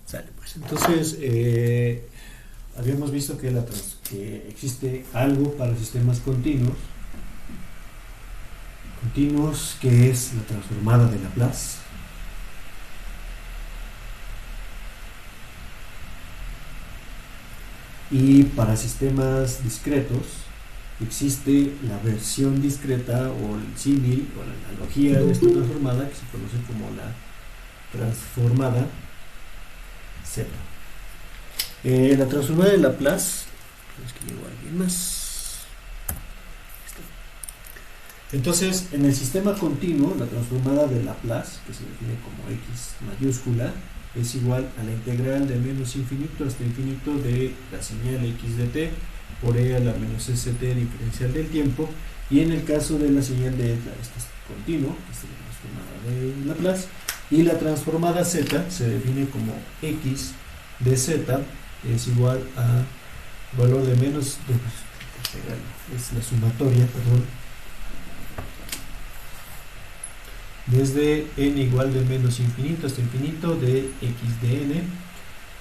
Sale, pues. Entonces, habíamos visto que, que existe algo para sistemas continuos, que es la transformada de Laplace. Y para sistemas discretos existe la versión discreta o el símil o la analogía de esta transformada que se conoce como la transformada Z. La transformada de Laplace, es que llegó alguien más. Entonces, en el sistema continuo, la transformada de Laplace, que se define como X mayúscula, es igual a la integral de menos infinito hasta infinito de la señal X de t por e a la menos st diferencial del tiempo. Y en el caso de la señal de este continuo, esta es la transformada de Laplace, y la transformada z se define como X de z es igual a valor de menos es la sumatoria, perdón, desde n igual de menos infinito hasta infinito de x de n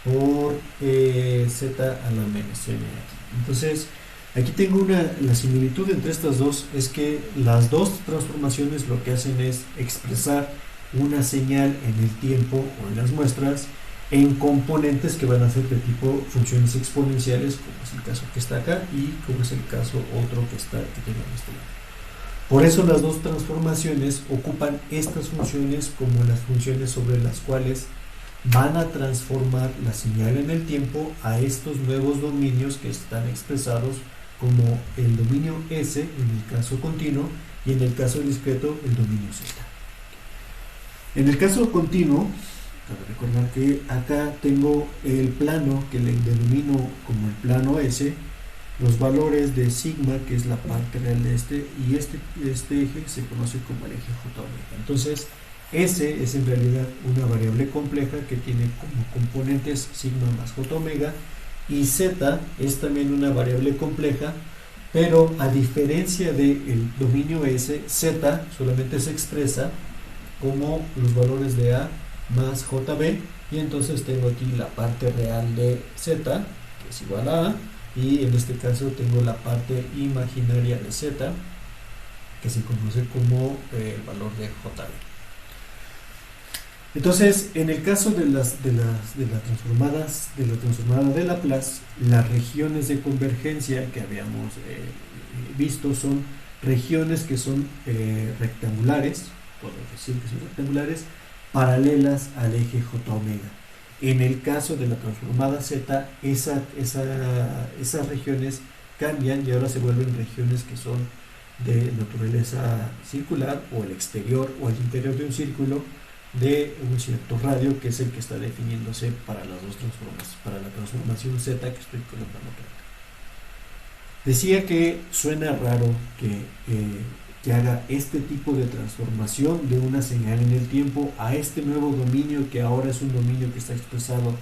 por z a la menos n. Entonces, aquí tengo la similitud entre estas dos es que las dos transformaciones lo que hacen es expresar una señal en el tiempo o en las muestras en componentes que van a ser de tipo funciones exponenciales, como es el caso que está acá y como es el caso otro que tengo en este lado. Por eso las dos transformaciones ocupan estas funciones como las funciones sobre las cuales van a transformar la señal en el tiempo a estos nuevos dominios que están expresados como el dominio S en el caso continuo y en el caso discreto el dominio Z. En el caso continuo, cabe recordar que acá tengo el plano que le denomino como el plano S, los valores de sigma, que es la parte real de y este eje se conoce como el eje J omega. Entonces, S es en realidad una variable compleja que tiene como componentes sigma más J omega, y Z es también una variable compleja, pero a diferencia del dominio S, Z solamente se expresa como los valores de A más JB, y entonces tengo aquí la parte real de Z, que es igual a A, y en este caso tengo la parte imaginaria de Z, que se conoce como el valor de JB. Entonces, en el caso de la transformada de Laplace, las regiones de convergencia que habíamos visto son regiones que son rectangulares, puedo decir que son rectangulares, paralelas al eje J omega. En el caso de la transformada Z, esas regiones cambian y ahora se vuelven regiones que son de naturaleza circular, o el exterior o el interior de un círculo de un cierto radio, que es el que está definiéndose para las dos transformaciones, para la transformación Z que estoy colocando por acá. Decía que suena raro que haga este tipo de transformación de una señal en el tiempo a este nuevo dominio, que ahora es un dominio que está expresado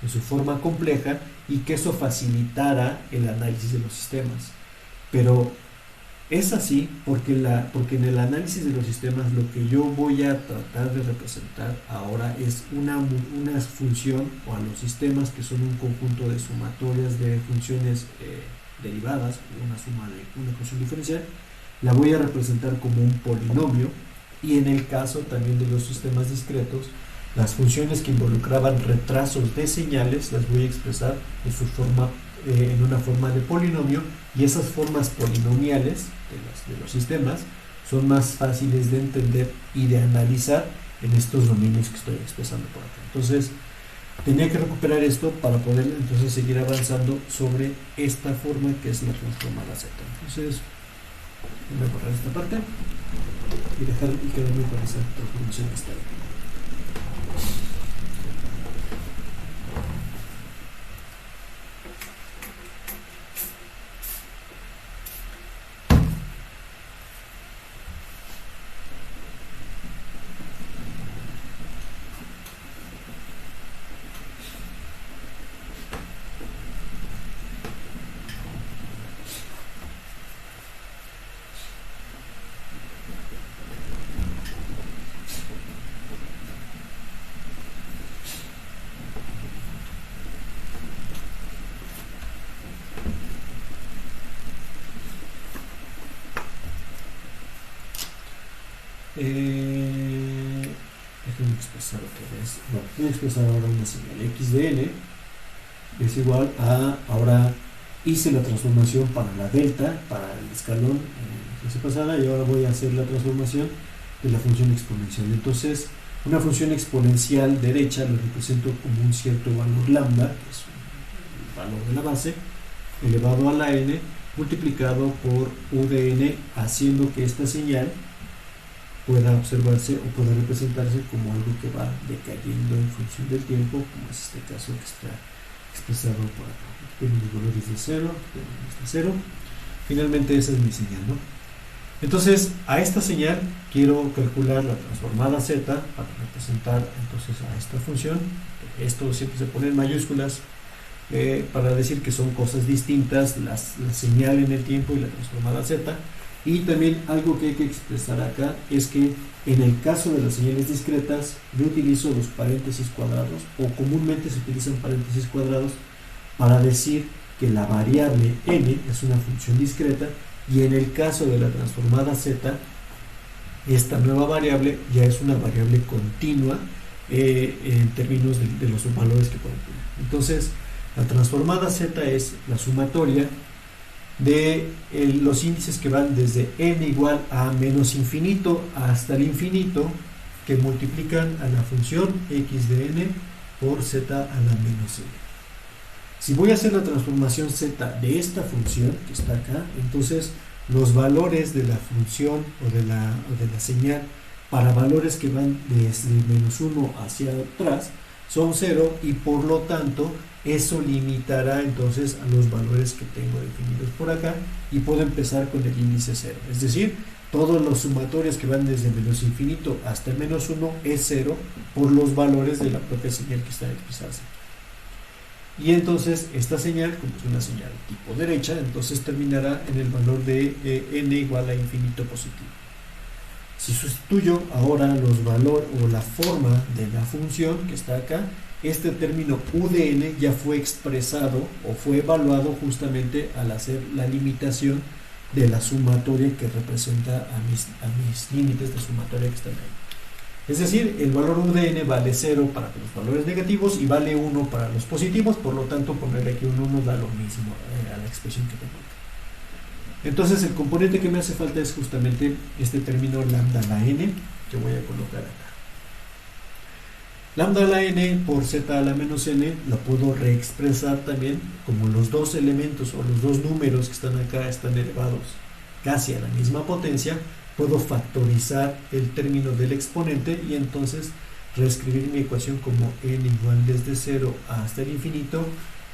en su forma compleja, y que eso facilitara el análisis de los sistemas. Pero es así porque en el análisis de los sistemas lo que yo voy a tratar de representar ahora es una función, o a los sistemas, que son un conjunto de sumatorias de funciones derivadas, una suma de una ecuación diferencial, la voy a representar como un polinomio. Y en el caso también de los sistemas discretos, las funciones que involucraban retrasos de señales las voy a expresar en su forma, en una forma de polinomio, y esas formas polinomiales de los sistemas son más fáciles de entender y de analizar en estos dominios que estoy expresando por acá. Entonces, tenía que recuperar esto para poder entonces seguir avanzando sobre esta forma que es la transformada Z. Entonces, voy a borrar esta parte y quedarme con esa transformación que está ahí. Déjenme expresar otra vez. Bueno, voy a expresar ahora una señal. X de n es igual a, ahora hice la transformación para la delta, para el escalón en la clase pasada, y ahora voy a hacer la transformación de la función exponencial. Entonces, una función exponencial derecha lo represento como un cierto valor lambda, que es el valor de la base, elevado a la n, multiplicado por u de n, haciendo que esta señal pueda observarse o pueda representarse como algo que va decayendo en función del tiempo, como es este caso que está expresado por acá. Tengo los valores de 0, de 0. Finalmente esa es mi señal, ¿no? Entonces, a esta señal quiero calcular la transformada z para representar entonces a esta función. Esto siempre se pone en mayúsculas para decir que son cosas distintas, la señal en el tiempo y la transformada z. Y también algo que hay que expresar acá es que en el caso de las señales discretas yo utilizo los paréntesis cuadrados, o comúnmente se utilizan paréntesis cuadrados para decir que la variable n es una función discreta, y en el caso de la transformada z, esta nueva variable ya es una variable continua en términos de los valores que pueden tener. Entonces, la transformada z es la sumatoria de los índices que van desde n igual a menos infinito hasta el infinito, que multiplican a la función x de n por z a la menos n. Si voy a hacer la transformación z de esta función que está acá, entonces los valores de la función o de la señal para valores que van desde menos 1 hacia atrás son 0, y por lo tanto eso limitará entonces a los valores que tengo definidos por acá, y puedo empezar con el índice 0. Es decir, todos los sumatorios que van desde menos infinito hasta el menos 1 es 0 por los valores de la propia señal que está expresada. Y entonces esta señal, como es una señal tipo derecha, entonces terminará en el valor de n igual a infinito positivo. Si sustituyo ahora los valores o la forma de la función que está acá, este término u de n ya fue expresado o fue evaluado justamente al hacer la limitación de la sumatoria que representa a mis límites de sumatoria que están ahí. Es decir, el valor u de n vale 0 para los valores negativos y vale 1 para los positivos, por lo tanto ponerle aquí un 1 da lo mismo a la expresión que tengo acá. Entonces el componente que me hace falta es justamente este término lambda a la n, que voy a colocar acá. Lambda a la n por z a la menos n la puedo reexpresar también como los dos elementos o los dos números que están acá están elevados casi a la misma potencia. Puedo factorizar el término del exponente y entonces reescribir mi ecuación como n igual desde 0 hasta el infinito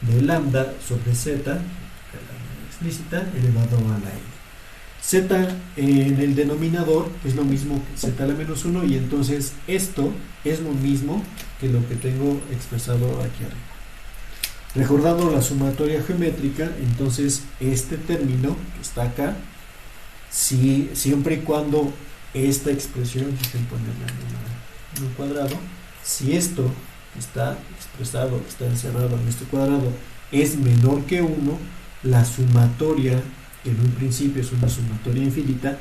de lambda sobre z, explícita, elevado a la n. Z en el denominador es lo mismo que z a la menos 1, y entonces esto es lo mismo que lo que tengo expresado aquí arriba. Recordando la sumatoria geométrica, entonces este término que está acá, siempre y cuando esta expresión, déjenme ponerla en un cuadrado, si esto está expresado, está encerrado en este cuadrado, es menor que 1, la sumatoria, que en un principio es una sumatoria infinita,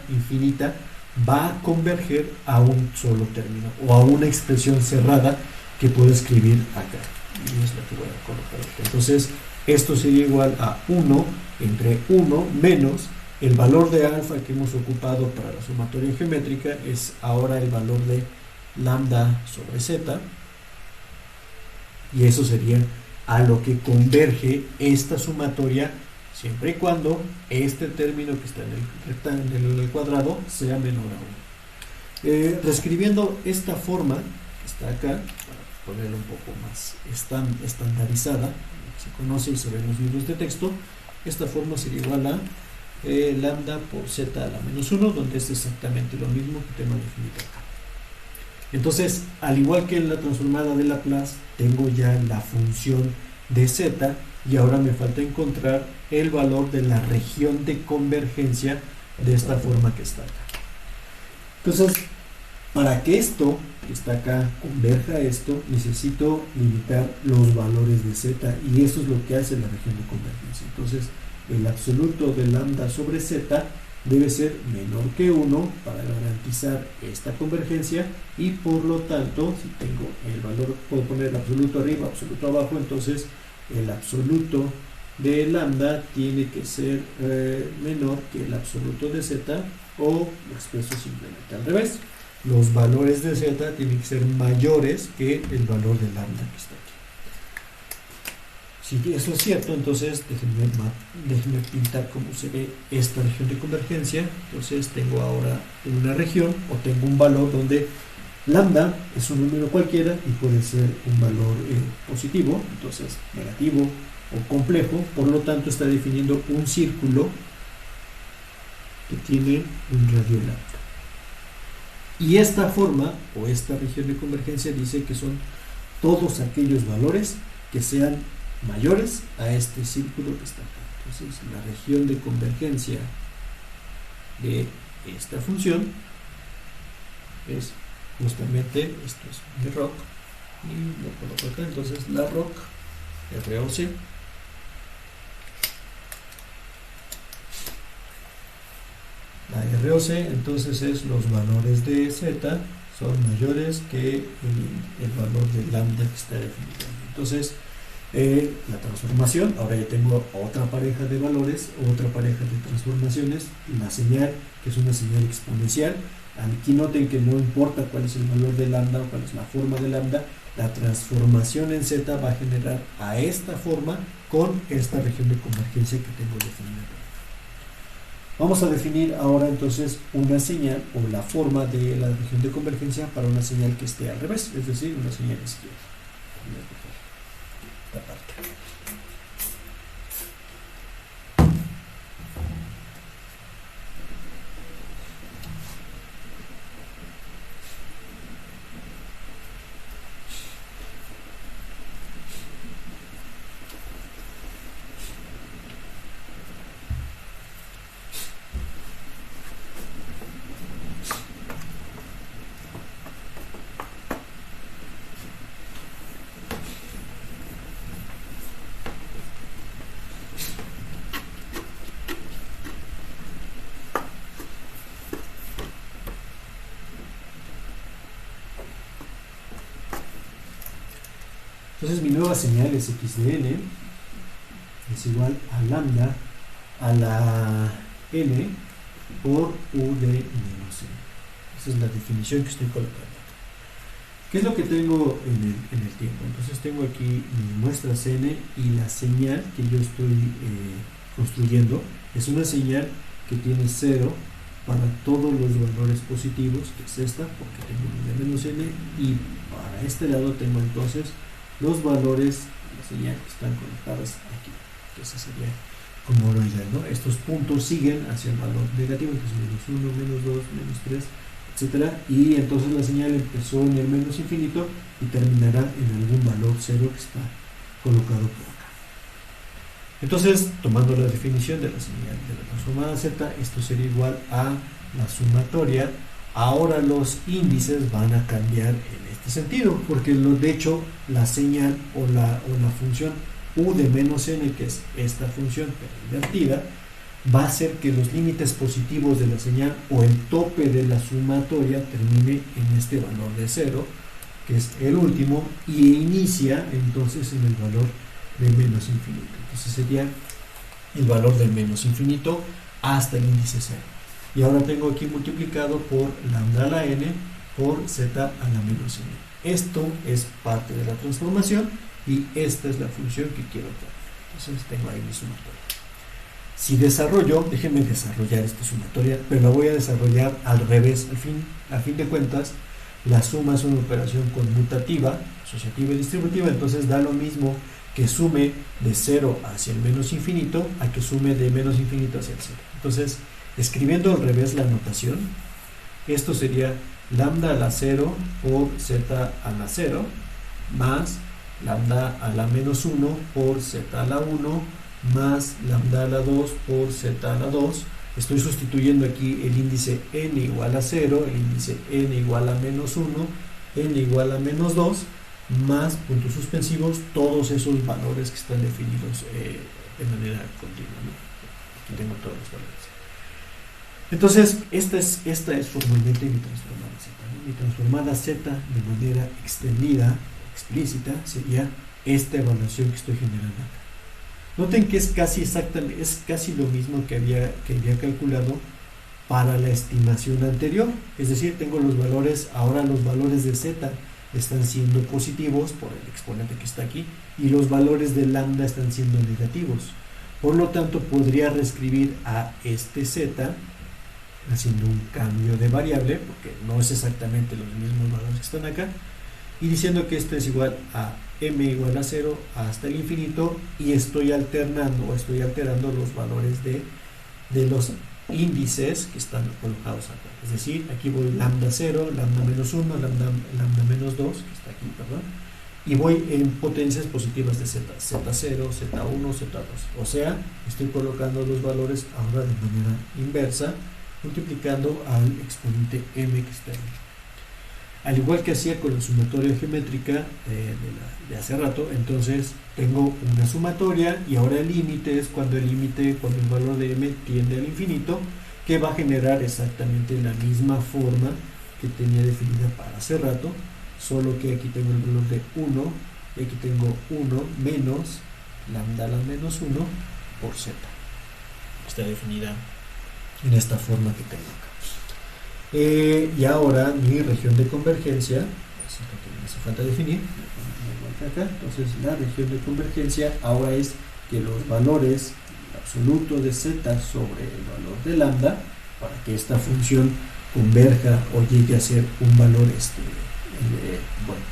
va a converger a un solo término o a una expresión cerrada que puedo escribir acá. Y es la que voy a colocar acá. Entonces, esto sería igual a 1 entre 1 menos el valor de alfa que hemos ocupado para la sumatoria geométrica, es ahora el valor de lambda sobre z, y eso sería a lo que converge esta sumatoria, siempre y cuando este término que está en el rectángulo del cuadrado sea menor a 1. Reescribiendo esta forma que está acá, para ponerla un poco más estandarizada, se conoce y se ve en los libros de texto, esta forma sería igual a lambda por z a la menos 1, donde es exactamente lo mismo que tengo definido acá. Entonces, al igual que en la transformada de Laplace, tengo ya la función de z, y ahora me falta encontrar el valor de la región de convergencia de esta forma que está acá. Entonces, para que esto que está acá converja a esto, necesito limitar los valores de z, y eso es lo que hace la región de convergencia. Entonces, el absoluto de lambda sobre z debe ser menor que 1 para garantizar esta convergencia, y por lo tanto, si tengo el valor, puedo poner el absoluto arriba, absoluto abajo, entonces el absoluto de lambda tiene que ser menor que el absoluto de z, o lo expreso simplemente al revés. Los valores de z tienen que ser mayores que el valor de lambda que está aquí. Si eso es cierto, entonces déjenme pintar cómo se ve esta región de convergencia. Entonces tengo ahora una región, o tengo un valor donde lambda es un número cualquiera y puede ser un valor positivo, entonces negativo o complejo. Por lo tanto, está definiendo un círculo que tiene un radio lambda. Y esta forma, o esta región de convergencia, dice que son todos aquellos valores que sean mayores a este círculo que está acá. Entonces, la región de convergencia de esta función es justamente, esto es mi ROC, y lo coloco acá. Entonces, la ROC, ROC, la ROC, entonces es los valores de z son mayores que el valor de lambda que está definido. Entonces, la transformación, ahora ya tengo otra pareja de valores, otra pareja de transformaciones. La señal, que es una señal exponencial, aquí noten que no importa cuál es el valor de lambda o cuál es la forma de lambda, la transformación en z va a generar a esta forma con esta región de convergencia que tengo definida. Vamos a definir ahora entonces una señal, o la forma de la región de convergencia para una señal que esté al revés, es decir, una señal izquierda. Esta parte. Entonces mi nueva señal es x de n es igual a lambda a la n por u de menos n. Esa es la definición que estoy colocando. ¿Qué es lo que tengo en el tiempo? Entonces tengo aquí mi muestras n, y la señal que yo estoy construyendo es una señal que tiene 0 para todos los valores positivos, que es esta, porque tengo u de menos n, y para este lado tengo entonces los valores de la señal que están conectadas aquí, que esa sería como lo ideal, ¿no? Estos puntos siguen hacia el valor negativo, entonces menos 1, menos 2, menos 3, etcétera, y entonces la señal empezó en el menos infinito y terminará en algún valor 0 que está colocado por acá. Entonces, tomando la definición de la señal de la transformada z, esto sería igual a la sumatoria. Ahora los índices van a cambiar en este sentido, porque de hecho la señal o la función u de menos n, que es esta función pero invertida, va a hacer que los límites positivos de la señal, o el tope de la sumatoria, termine en este valor de 0, que es el último, y inicia entonces en el valor de menos infinito. Entonces sería el valor del menos infinito hasta el índice 0. Y ahora tengo aquí multiplicado por lambda a la n por z a la menos n. Esto es parte de la transformación, y esta es la función que quiero obtener. Entonces tengo ahí mi sumatoria. Si desarrollo, déjenme desarrollar esta sumatoria, pero la voy a desarrollar al revés. A fin de cuentas, la suma es una operación conmutativa, asociativa y distributiva, entonces da lo mismo que sume de 0 hacia el menos infinito a que sume de menos infinito hacia el 0. Entonces, escribiendo al revés la notación, esto sería lambda a la 0 por z a la 0 más lambda a la menos 1 por z a la 1 más lambda a la 2 por z a la 2. Estoy sustituyendo aquí el índice n igual a 0, el índice n igual a menos 1, n igual a menos 2, más puntos suspensivos, todos esos valores que están definidos de manera continua, ¿no? Aquí tengo todos los valores. Entonces, esta es formalmente mi transformada Z, ¿no? Mi transformada Z de manera extendida, explícita, sería esta evaluación que estoy generando acá. Noten que es casi exactamente, es casi lo mismo que había calculado para la estimación anterior. Es decir, tengo los valores, ahora los valores de Z están siendo positivos por el exponente que está aquí y los valores de lambda están siendo negativos. Por lo tanto, podría reescribir a este Z haciendo un cambio de variable, porque no es exactamente los mismos valores que están acá, y diciendo que esto es igual a m igual a 0 hasta el infinito, y estoy alternando o estoy alterando los valores de los índices que están colocados acá. Es decir, aquí voy lambda 0, lambda menos 1, lambda menos 2, que está aquí, perdón, y voy en potencias positivas de z, z0, z1, z2. O sea, estoy colocando los valores ahora de manera inversa, multiplicando al exponente m que está ahí. Al igual que hacía con la sumatoria geométrica de hace rato, entonces tengo una sumatoria y ahora el límite es cuando el valor de m tiende al infinito, que va a generar exactamente la misma forma que tenía definida para hace rato, solo que aquí tengo el valor de 1 y aquí tengo 1 menos lambda a la menos 1 por z. Está definida en esta forma que tengo acá. Y ahora mi región de convergencia, es lo que me hace falta definir, acá. Entonces la región de convergencia ahora es que los valores absolutos de z sobre el valor de lambda, para que esta función converja o llegue a ser un valor,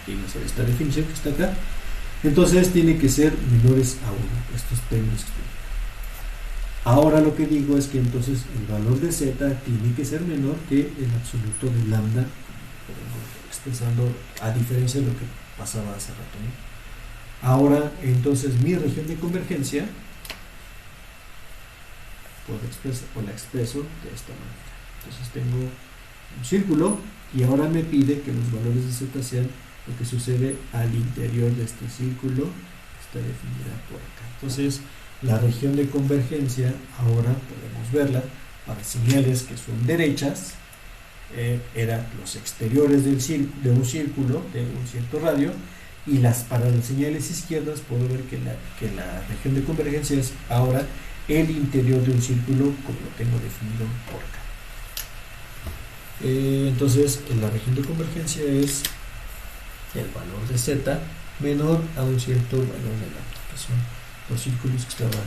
llegue a ser esta definición que está acá, entonces tiene que ser menores a 1, estos términos. Ahora lo que digo es que entonces el valor de z tiene que ser menor que el absoluto de lambda, expresando a diferencia de lo que pasaba hace rato, ¿no? Ahora entonces mi región de convergencia la expreso de esta manera. Entonces tengo un círculo y ahora me pide que los valores de z sean lo que sucede al interior de este círculo que está definida por acá. Entonces la región de convergencia ahora podemos verla para señales que son derechas, eran los exteriores de un círculo de un cierto radio, y para las señales izquierdas puedo ver que la región de convergencia es ahora el interior de un círculo como lo tengo definido por acá. Entonces la región de convergencia es el valor de z menor a un cierto valor de lambda, que son los círculos que estaba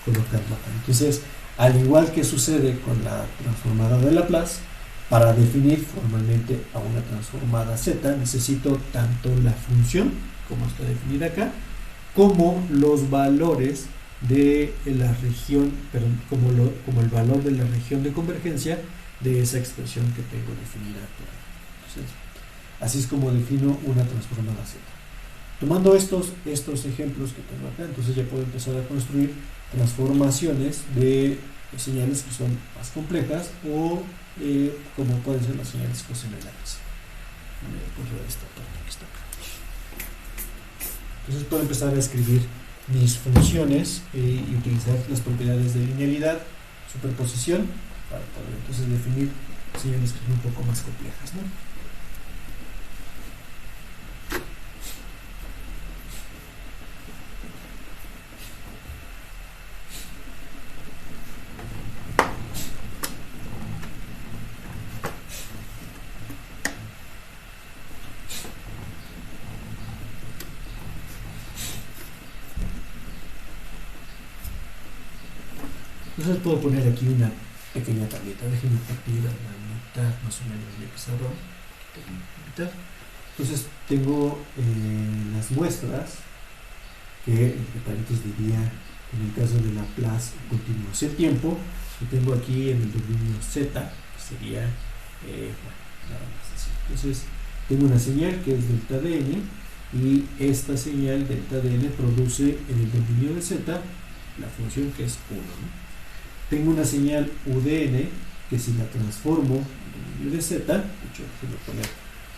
colocando acá. Entonces, al igual que sucede con la transformada de Laplace, para definir formalmente a una transformada z necesito tanto la función, como está definida acá, como los valores de la región, como el valor de la región de convergencia de esa expresión que tengo definida por ahí. Entonces, así es como defino una transformada z. Tomando estos ejemplos que tengo acá, entonces ya puedo empezar a construir transformaciones de señales que son más complejas o como pueden ser las señales cosenoidales. Voy a correr esta parte que está acá. Entonces puedo empezar a escribir mis funciones y utilizar las propiedades de linealidad, superposición, para poder entonces definir señales que son un poco más complejas, ¿no? Entonces puedo poner aquí una pequeña tablita. Déjenme partir a la mitad más o menos de pizarrón. Entonces tengo las muestras que entre paréntesis diría en el caso de Laplace continuos el tiempo, y tengo aquí en el dominio z, que sería nada más así. Entonces tengo una señal que es delta de n, y esta señal delta de n produce en el dominio de z la función que es 1, ¿no? Tengo una señal u de n que si la transformo en dominio de z, de hecho voy a poner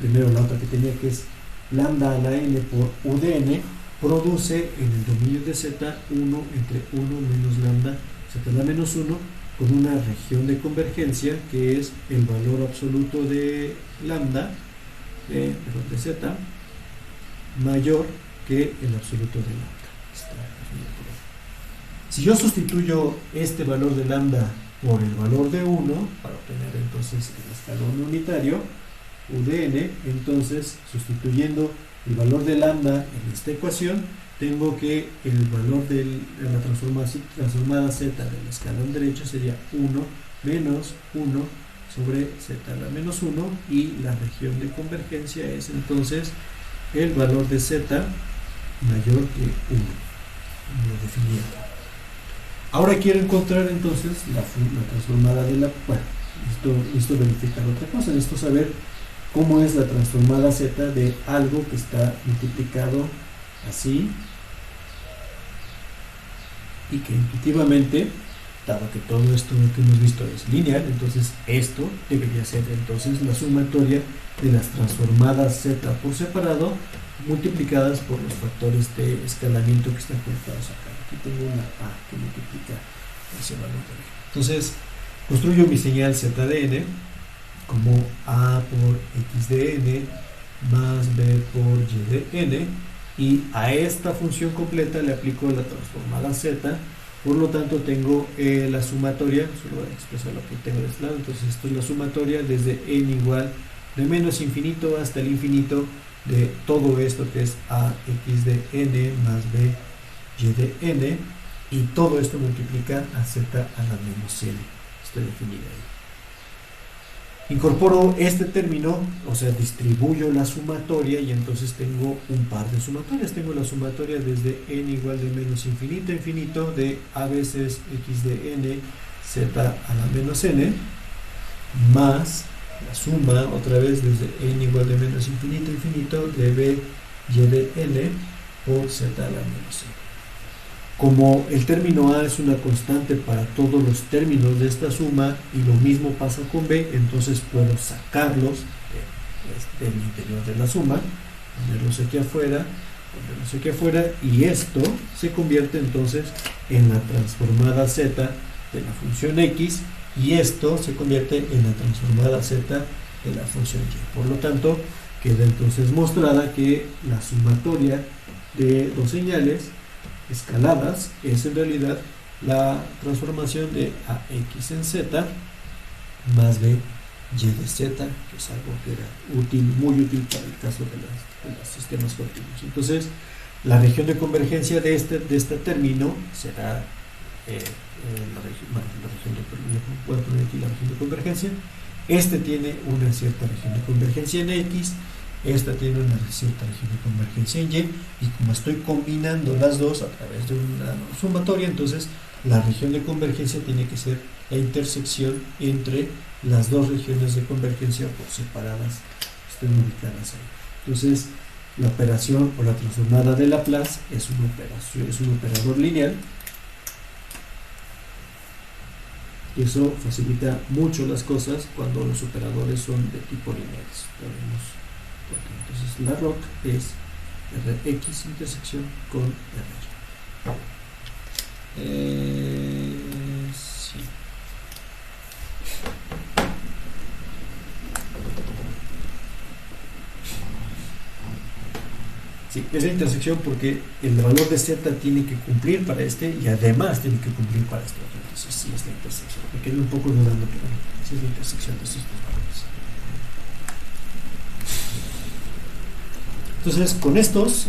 primero la otra que tenía, que es lambda a la n por u de n, produce en el dominio de z 1 entre 1 menos lambda z a la menos 1 con una región de convergencia que es el valor absoluto de lambda, de z, mayor que el absoluto de lambda. Si yo sustituyo este valor de lambda por el valor de 1, para obtener entonces el escalón unitario, UDN, entonces sustituyendo el valor de lambda en esta ecuación, tengo que el valor de la transformada z del escalón derecho sería 1 menos 1 sobre z a la menos 1, y la región de convergencia es entonces el valor de z mayor que 1. Lo definí acá. Ahora quiero encontrar entonces la transformada de la... Bueno, necesito verificar otra cosa, necesito saber cómo es la transformada z de algo que está multiplicado así, y que intuitivamente, dado que todo esto que hemos visto es lineal, entonces esto debería ser entonces la sumatoria de las transformadas z por separado multiplicadas por los factores de escalamiento que están colocados acá. Aquí tengo una a que multiplica ese valor de n. Entonces construyo mi señal z de n como a por x de n más b por y de n, y a esta función completa le aplico la transformada z. Por lo tanto tengo la sumatoria, solo voy a expresar lo que tengo de este lado, entonces esto es la sumatoria desde n igual de menos infinito hasta el infinito de todo esto que es a x de n más b y de n, y todo esto multiplica a z a la menos n. Esto definido ahí. Incorporo este término, o sea, distribuyo la sumatoria, y entonces tengo un par de sumatorias. Tengo la sumatoria desde n igual de menos infinito a infinito de a veces x de n z a la menos n, más la suma otra vez desde n igual de menos infinito a infinito de b y de n por z a la menos n. Como el término a es una constante para todos los términos de esta suma, y lo mismo pasa con b, entonces puedo sacarlos del interior de la suma, ponerlos aquí afuera, y esto se convierte entonces en la transformada z de la función x, y esto se convierte en la transformada z de la función y. Por lo tanto, queda entonces mostrada que la sumatoria de dos señales escaladas es en realidad la transformación de ax en z más b y de z, que es algo que era útil, muy útil para el caso de los sistemas continuos. Entonces, la región de convergencia de este término será puedo poner aquí la región de convergencia. Este tiene una cierta región de convergencia en x, esta tiene una cierta región de convergencia en y, y como estoy combinando las dos a través de una sumatoria, entonces la región de convergencia tiene que ser la intersección entre las dos regiones de convergencia por separadas, estén ubicadas ahí. Entonces, la operación o la transformada de Laplace es un operador lineal, y eso facilita mucho las cosas cuando los operadores son de tipo lineales. Entonces la ROC es Rx intersección con R. Sí. Sí, es la intersección porque el valor de z tiene que cumplir para este, y además tiene que cumplir para este otro. Entonces sí es la intersección. Me quedé un poco dudando, pero sí es la intersección de estos dos valores. Entonces, con estos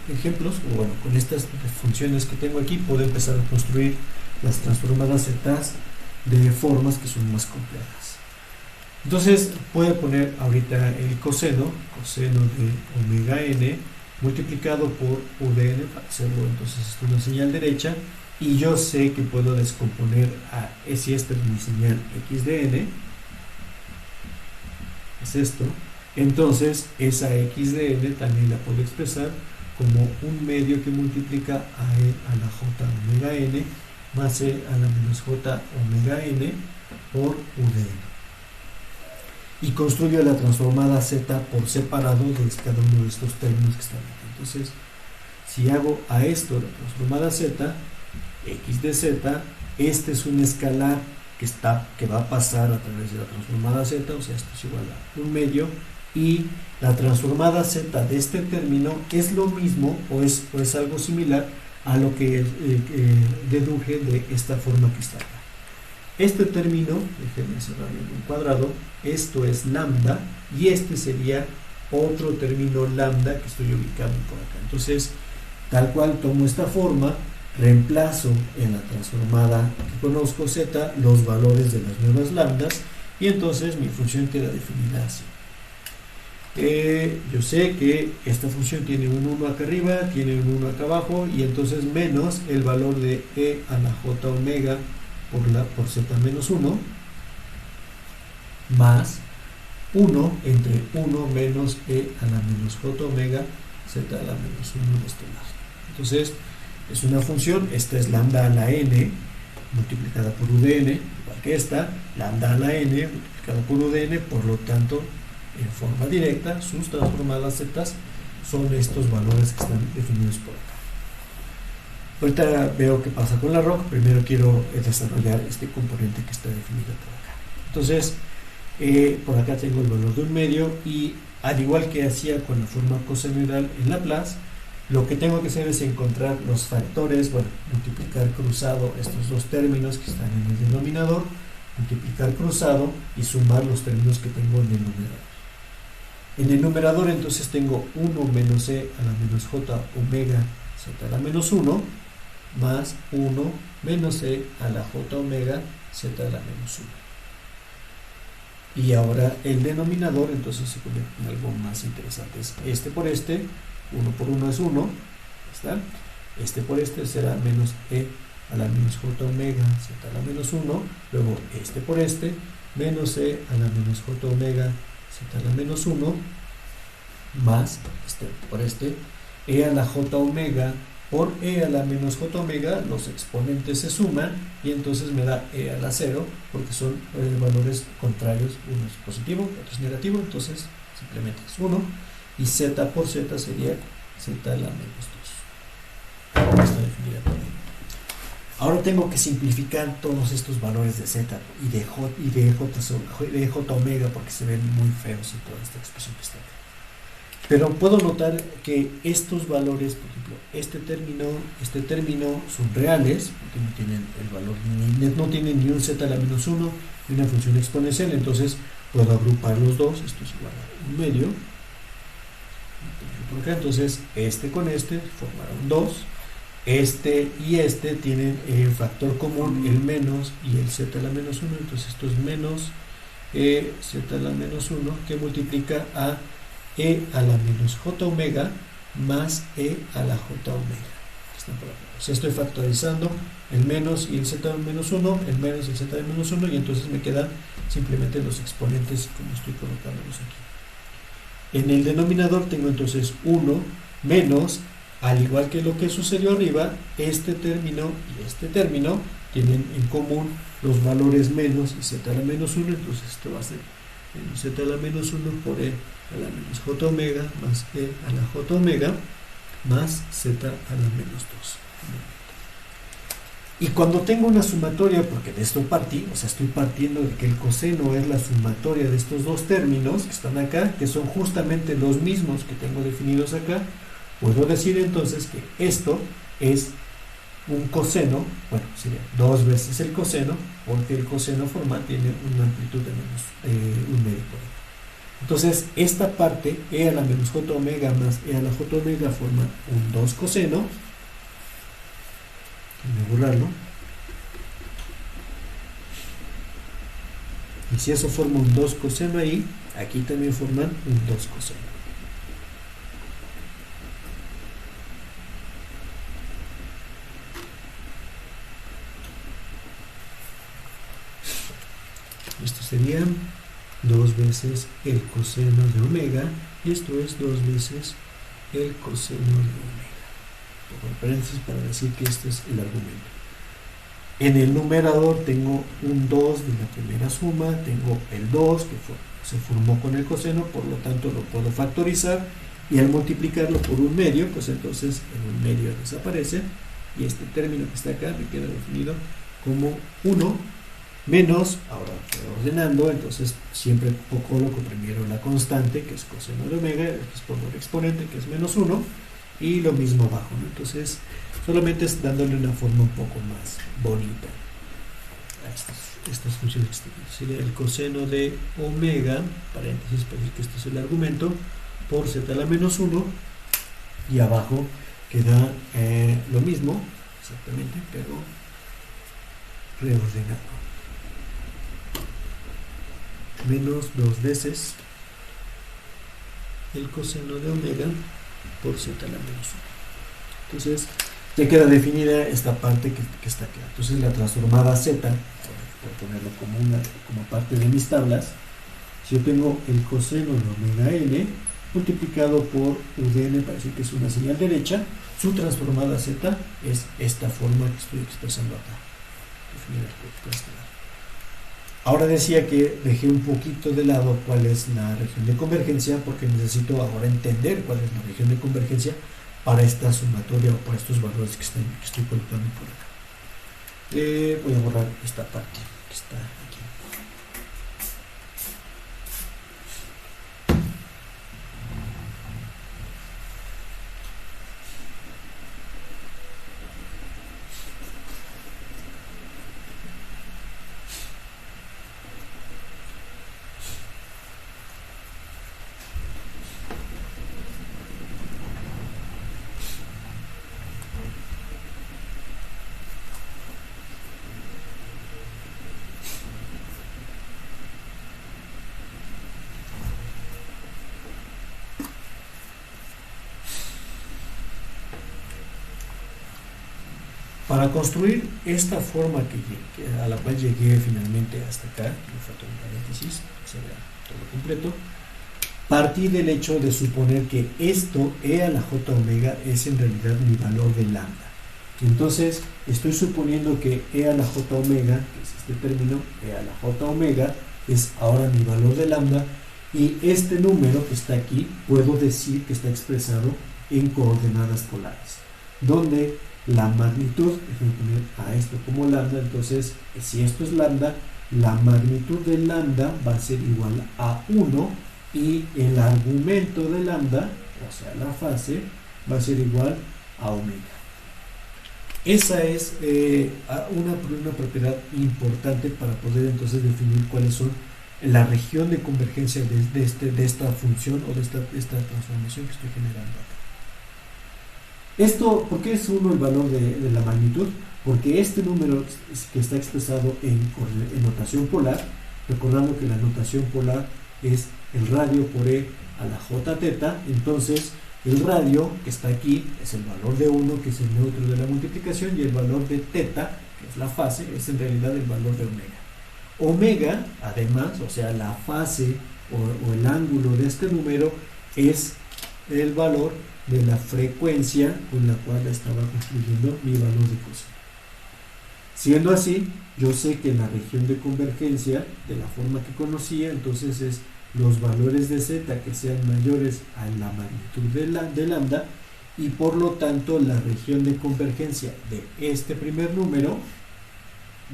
ejemplos, o bueno, con estas funciones que tengo aquí, puedo empezar a construir las transformadas z de formas que son más complejas. Entonces, puedo poner ahorita el coseno de omega n multiplicado por udn para hacerlo entonces una señal derecha, y yo sé que puedo descomponer si esta es mi señal x de n, es esto. Entonces, esa x de n también la puedo expresar como un medio que multiplica a e a la j omega n más e a la menos j omega n por udn. Y construyo la transformada z por separado de cada uno de estos términos que están aquí. Entonces, si hago a esto la transformada z, x de z Este es un escalar que va a pasar a través de la transformada z, o sea, esto es igual a 1/2, y la transformada z de este término es lo mismo o es algo similar a lo que deduje de esta forma que está acá. Este término, déjenme cerrarlo en un cuadrado, esto es lambda, y este sería otro término lambda que estoy ubicando por acá. Entonces, tal cual tomo esta forma, reemplazo en la transformada que conozco z los valores de las nuevas lambdas, y entonces mi función queda definida así. Yo sé que esta función tiene un 1 acá arriba, tiene un 1 acá abajo, y entonces menos el valor de e a la j omega por z menos 1, más 1 entre 1 menos e a la menos j omega z a la menos 1 de este lado. Entonces, es una función, esta es lambda a la n multiplicada por udn, igual que esta, lambda a la n multiplicada por udn, por lo tanto, en forma directa, sus transformadas z son estos valores que están definidos por acá. Ahorita veo qué pasa con la ROC, primero quiero desarrollar este componente que está definido por acá. Entonces, por acá tengo el valor de 1/2, y al igual que hacía con la forma cosenoidal en Laplace, lo que tengo que hacer es encontrar los factores, bueno, multiplicar cruzado estos dos términos que están en el denominador, multiplicar cruzado y sumar los términos que tengo en el numerador. En el numerador entonces tengo 1 menos e a la menos j omega z a la menos 1, más 1 menos e a la j omega z a la menos 1. Y ahora el denominador entonces se convierte en algo más interesante. Es este por este, 1 por 1 es 1, ¿está? Este por este será menos e a la menos j omega z a la menos 1, luego este por este, menos e a la menos j omega z a la menos 1, más este por este, e a la j omega por e a la menos j omega, los exponentes se suman y entonces me da e a la 0, porque son valores contrarios, uno es positivo, otro es negativo, entonces simplemente es 1, y z por z sería z a la menos 2. Está definida por ahí. Ahora tengo que simplificar todos estos valores de z y de j omega, porque se ven muy feos en toda esta expresión que está acá. Pero puedo notar que estos valores, por ejemplo, este término son reales, porque no tienen el valor, no tienen ni un z a la menos 1 ni una función exponencial, entonces puedo agrupar los dos, esto es igual a 1/2. Por acá, entonces este con este formarán 2, este y este tienen el factor común, el menos y el z a la menos 1, entonces esto es menos z a la menos 1, que multiplica a e a la menos j omega más e a la j omega. Están por acá. O sea, estoy factorizando el menos y el z a la menos 1, el menos y el z a la menos 1, y entonces me quedan simplemente los exponentes como estoy colocándolos aquí. En el denominador tengo entonces 1 menos, al igual que lo que sucedió arriba, este término y este término tienen en común los valores menos y z a la menos 1, entonces esto va a ser menos z a la menos 1 por e a la menos j omega más e a la j omega más z a la menos 2. Y cuando tengo una sumatoria, porque de esto partí, o sea, estoy partiendo de que el coseno es la sumatoria de estos dos términos que están acá, que son justamente los mismos que tengo definidos acá, puedo decir entonces que esto es un coseno, bueno, sería 2 veces el coseno, porque el coseno formal tiene una amplitud de menos 1/2. Entonces, esta parte, e a la menos j omega más e a la j omega, forma un 2 coseno. Voy a borrarlo. Y si eso forma un 2 coseno ahí, aquí también forman un 2 coseno. Esto sería 2 veces el coseno de omega, y esto es 2 veces el coseno de omega. Pongo paréntesis para decir que este es el argumento. En el numerador tengo un 2 de la primera suma, tengo el 2 que se formó con el coseno, por lo tanto lo puedo factorizar, y al multiplicarlo por 1/2, pues entonces el 1/2 desaparece, y este término que está acá me queda definido como 1 menos, ahora ordenando, entonces siempre coloco primero la constante, que es coseno de omega, después pongo el exponente, que es menos 1, y lo mismo abajo, ¿no? Entonces solamente es dándole una forma un poco más bonita a estas funciones externas. Sería el coseno de omega, paréntesis para decir que este es el argumento, por z a la menos 1, y abajo queda lo mismo, exactamente, pero reordenado. Menos 2 veces el coseno de omega por z a la menos 1. Entonces ya queda definida esta parte que está acá. Entonces la transformada z, por ponerlo como parte de mis tablas, si yo tengo el coseno de omega n multiplicado por udn, para decir que es una señal derecha, su transformada z es esta forma que estoy expresando acá. Definida por esta. Ahora decía que dejé un poquito de lado cuál es la región de convergencia, porque necesito ahora entender cuál es la región de convergencia para esta sumatoria o para estos valores que estoy colocando por acá. Voy a borrar esta parte que está aquí. Para construir esta forma a la cual llegué finalmente hasta acá, me falta un paréntesis, se vea todo completo, partí del hecho de suponer que esto, e a la j omega, es en realidad mi valor de lambda. Entonces, estoy suponiendo que e a la j omega, que es este término, e a la j omega, es ahora mi valor de lambda, y este número que está aquí, puedo decir que está expresado en coordenadas polares, donde la magnitud, déjenme poner a esto como lambda, entonces si esto es lambda, la magnitud de lambda va a ser igual a 1 y el argumento de lambda, o sea la fase, va a ser igual a omega. Esa es una propiedad importante para poder entonces definir cuáles son la región de convergencia de esta función o de esta transformación que estoy generando acá. Esto, ¿por qué es 1 el valor de la magnitud? Porque este número que está expresado en notación polar, recordando que la notación polar es el radio por e a la j teta, entonces el radio que está aquí es el valor de 1, que es el neutro de la multiplicación, y el valor de teta, que es la fase, es en realidad el valor de omega. Omega, además, o sea, la fase o el ángulo de este número es el valor de la frecuencia con la cual estaba construyendo mi valor de coseno. Siendo así, yo sé que la región de convergencia, de la forma que conocía, entonces es los valores de z que sean mayores a la magnitud de lambda, y por lo tanto la región de convergencia de este primer número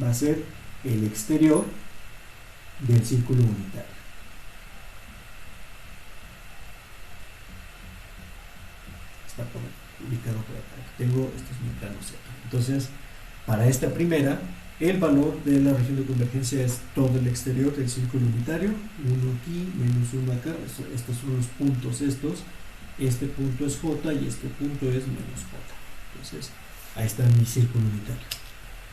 va a ser el exterior del círculo unitario. Ubicado por acá. Este es mi plano Z. Entonces, para esta primera, el valor de la región de convergencia es todo el exterior del círculo unitario, 1 aquí, menos 1 acá, estos son los puntos estos, este punto es J y este punto es menos J. Entonces, ahí está mi círculo unitario.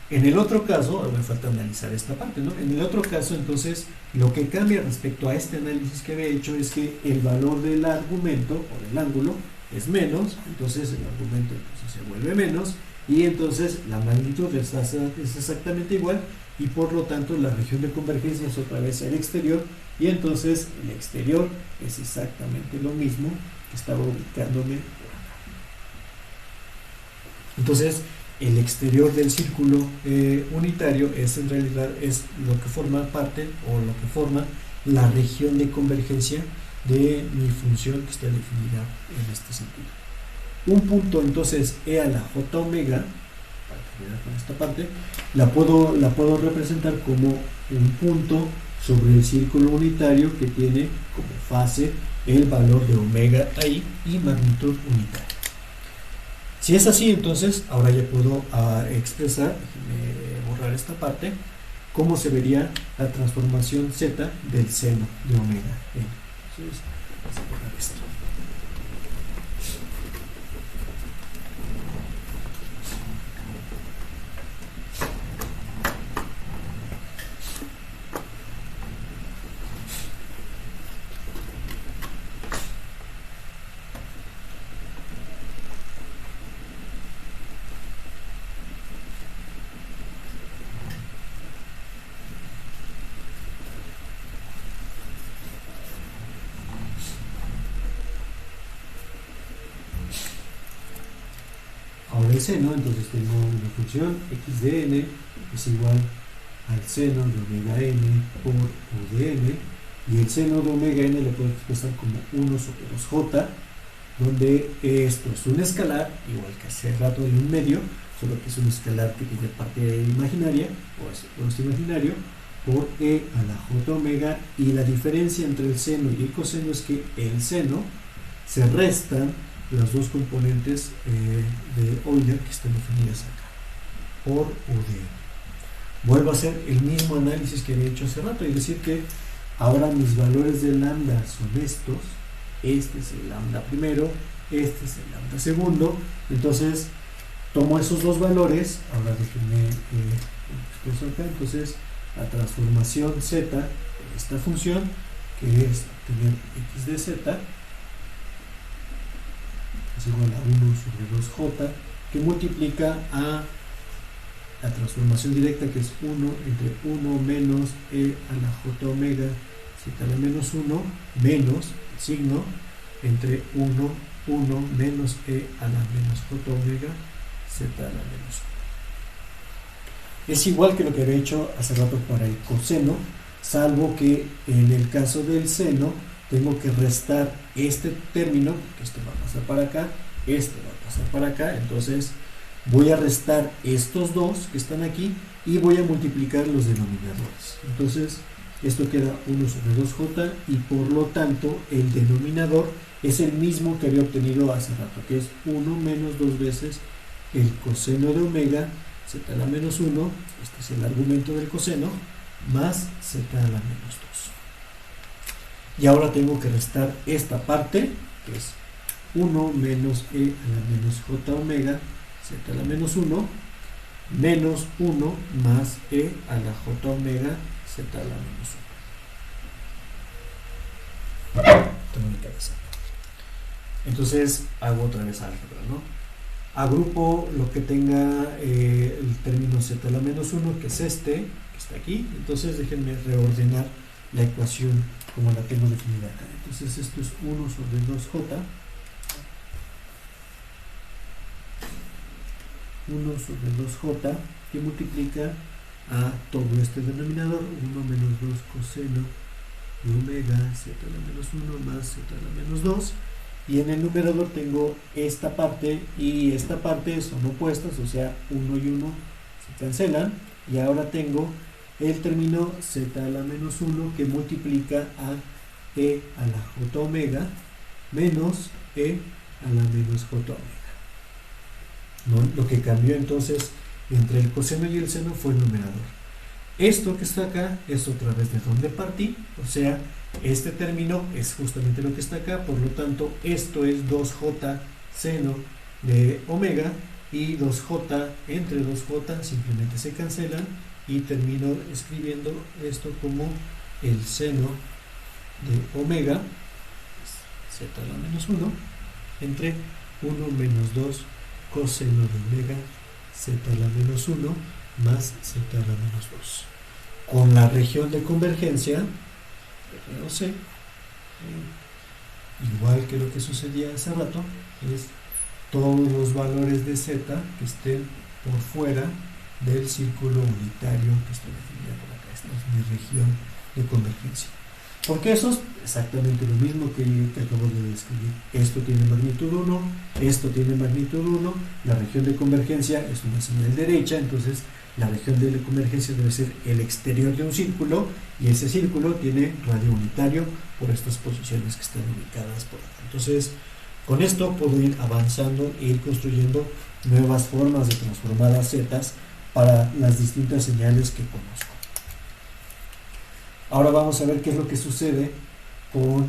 En el otro caso, ahora me falta analizar esta parte, ¿no? En el otro caso, entonces, lo que cambia respecto a este análisis que había hecho es que el valor del argumento o del ángulo es menos, entonces el argumento entonces se vuelve menos, y entonces la magnitud es exactamente igual, y por lo tanto la región de convergencia es otra vez el exterior, y entonces el exterior es exactamente lo mismo que estaba ubicándome por acá. Entonces el exterior del círculo unitario es en realidad es lo que forma parte o lo que forma la región de convergencia de mi función que está definida en este sentido. Un punto entonces e a la j omega para terminar con esta parte, la puedo representar como un punto sobre el círculo unitario que tiene como fase el valor de omega ahí y magnitud unitaria. Si es así, entonces ahora ya puedo expresar, déjenme borrar esta parte, cómo se vería la transformación z del seno de omega n. Entonces, vamos a borrar esto. Ahora el seno, entonces tengo una función x de n es igual al seno de omega n por u de n, y el seno de omega n le puedo expresar como 1 sobre 2j, donde esto es un escalar, igual que hace rato del un medio, solo que es un escalar que tiene parte imaginaria, o es imaginario, por e a la j omega, y la diferencia entre el seno y el coseno es que el seno se restan las dos componentes de Euler que están definidas acá, por u de n. Vuelvo a hacer el mismo análisis que había hecho hace rato, es decir que ahora mis valores de lambda son estos, este es el lambda primero, este es el lambda segundo, entonces tomo esos dos valores, ahora déjenme expreso acá, entonces la transformación z de esta función, que es tener x de z, es igual a 1 sobre 2j, que multiplica a la transformación directa, que es 1 entre 1 menos e a la j omega z a la menos 1 menos el signo entre 1 menos e a la menos j omega z a la menos 1. Es igual que lo que había hecho hace rato para el coseno, salvo que en el caso del seno tengo que restar este término, porque este va a pasar para acá, este va a pasar para acá, entonces voy a restar estos dos que están aquí y voy a multiplicar los denominadores. Entonces esto queda 1 sobre 2j, y por lo tanto el denominador es el mismo que había obtenido hace rato, que es 1 menos 2 veces el coseno de omega z a la menos 1, este es el argumento del coseno, más z a la menos 2. Y ahora tengo que restar esta parte, que es 1 menos e a la menos j omega z a la menos 1, menos 1 más e a la j omega z a la menos 1. Tengo mi cabeza. Entonces hago otra vez álgebra, ¿no? Agrupo lo que tenga el término z a la menos 1, que es este, que está aquí. Entonces déjenme reordenar la ecuación como la tengo definida acá. Entonces esto es 1 sobre 2j, 1 sobre 2j, que multiplica a todo este denominador, 1 menos 2 coseno de omega z a la menos 1 más z a la menos 2, y en el numerador tengo esta parte y esta parte son opuestas, o sea 1 y 1 se cancelan, y ahora tengo el término z a la menos 1 que multiplica a e a la j omega menos e a la menos j omega. ¿No? Lo que cambió entonces entre el coseno y el seno fue el numerador. Esto que está acá es otra vez de donde partí, o sea, este término es justamente lo que está acá, por lo tanto esto es 2j seno de omega, y 2j entre 2j simplemente se cancelan, y termino escribiendo esto como el seno de omega z a la menos 1 entre 1 menos 2 coseno de omega z a la menos 1 más z a la menos 2. Con la región de convergencia, ROC, igual que lo que sucedía hace rato, es todos los valores de z que estén por fuera del círculo unitario que está definido por acá. Esta es mi región de convergencia. Porque eso es exactamente lo mismo que acabo de describir. Esto tiene magnitud 1, esto tiene magnitud 1, la región de convergencia es una señal derecha, entonces la región de convergencia debe ser el exterior de un círculo, y ese círculo tiene radio unitario por estas posiciones que están ubicadas por acá. Entonces, con esto puedo ir avanzando e ir construyendo nuevas formas de transformadas zetas para las distintas señales que conozco. Ahora vamos a ver qué es lo que sucede con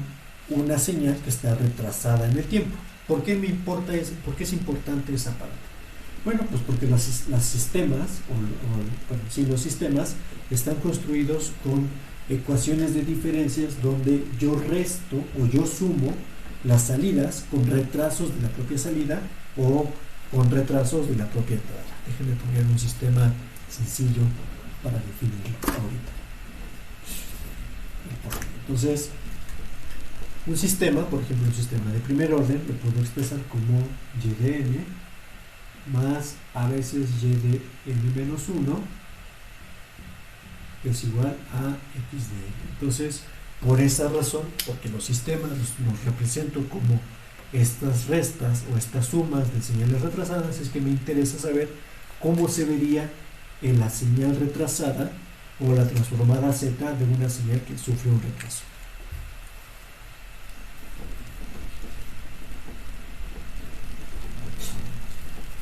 una señal que está retrasada en el tiempo. ¿Por qué por qué es importante esa parte? Bueno, pues porque los sistemas están construidos con ecuaciones de diferencias donde yo resto o yo sumo las salidas con retrasos de la propia salida o con retrasos de la propia entrada. Déjenme poner un sistema sencillo para definirlo ahorita. Entonces, un sistema, por ejemplo, un sistema de primer orden, lo puedo expresar como y de n más a veces y de n menos 1 es igual a x de n. Entonces, por esa razón, porque los sistemas los represento como estas restas o estas sumas de señales retrasadas, es que me interesa saber cómo se vería en la señal retrasada o la transformada z de una señal que sufre un retraso.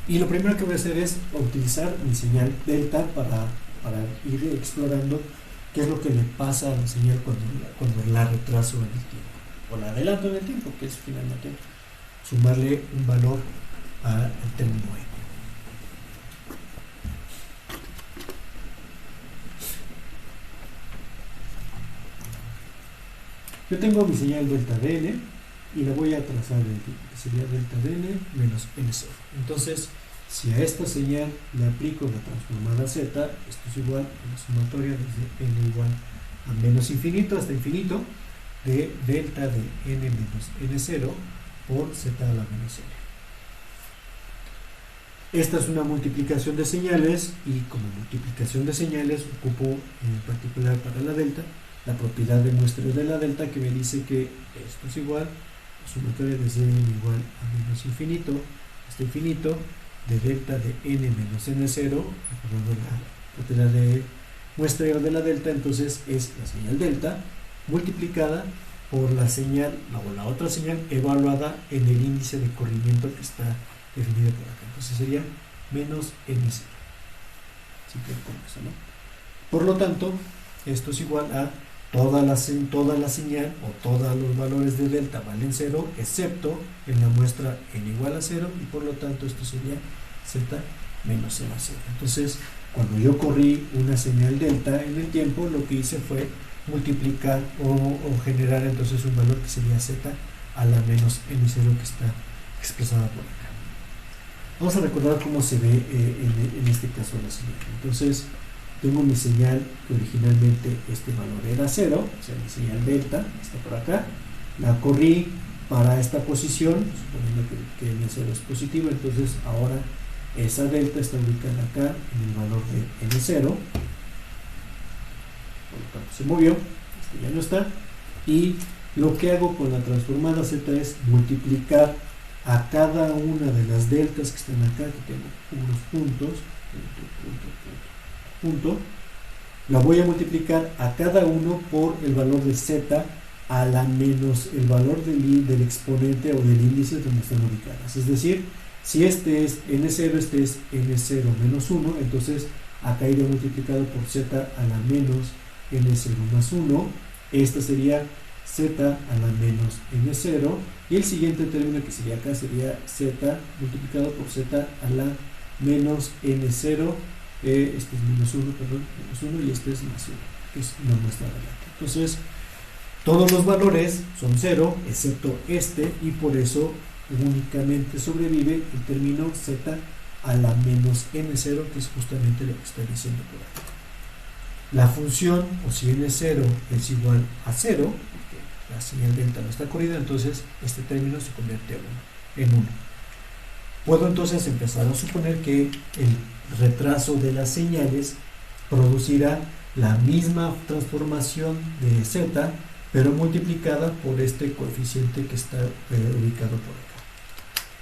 Y lo primero que voy a hacer es utilizar mi señal delta para ir explorando qué es lo que le pasa a la señal cuando la retraso en el tiempo, o la adelanto en el tiempo, que es finalmente sumarle un valor al término n. Yo tengo mi señal delta de n y la voy a trazar en el tiempo, que sería delta de n menos n0. Entonces, si a esta señal le aplico la transformada z, esto es igual a la sumatoria desde n igual a menos infinito hasta infinito de delta de n menos n0 por z a la menos n. Esta es una multiplicación de señales, y como multiplicación de señales ocupo en particular para la delta la propiedad de muestreo de la delta, que me dice que esto es igual a sumatoria desde n igual a menos infinito hasta infinito de delta de n menos n0, recordando la propiedad de muestreo de la delta. Entonces es la señal delta multiplicada por la señal o la otra señal evaluada en el índice de corrimiento que está definido por acá. Entonces sería menos n0. Así que con eso, ¿no? Por lo tanto, esto es igual a toda la señal o todos los valores de delta valen 0, excepto en la muestra n igual a 0, y por lo tanto esto sería z menos 0 a 0. Entonces, cuando yo corrí una señal delta en el tiempo, lo que hice fue multiplicar o generar entonces un valor que sería z a la menos n0, que está expresada por acá. Vamos a recordar cómo se ve en este caso la señal. Entonces, tengo mi señal que originalmente este valor era 0, o sea, mi señal delta está por acá, la corrí para esta posición, suponiendo que n0 es positivo. Entonces ahora esa delta está ubicada acá en el valor de n0, por lo tanto se movió, este ya no está, y lo que hago con la transformada z es multiplicar a cada una de las deltas que están acá, que tengo unos puntos, punto, la voy a multiplicar a cada uno por el valor de z a la menos el valor del exponente o del índice donde están ubicadas. Es decir, si este es n0, este es n0 menos 1, entonces acá iría multiplicado por z a la menos n0 más 1. Esta sería z a la menos n0, y el siguiente término que sería acá sería z multiplicado por z a la menos n0. Este es menos 1, perdón, menos 1, y este es más 1, que es una muestra relata. Entonces, todos los valores son 0, excepto este, y por eso únicamente sobrevive el término z a la menos n0, que es justamente lo que está diciendo por acá. La función, o si n0 es igual a 0, porque la señal delta no está corrida, entonces este término se convierte en 1. Puedo entonces empezar a suponer que el retraso de las señales producirá la misma transformación de z, pero multiplicada por este coeficiente que está ubicado por acá.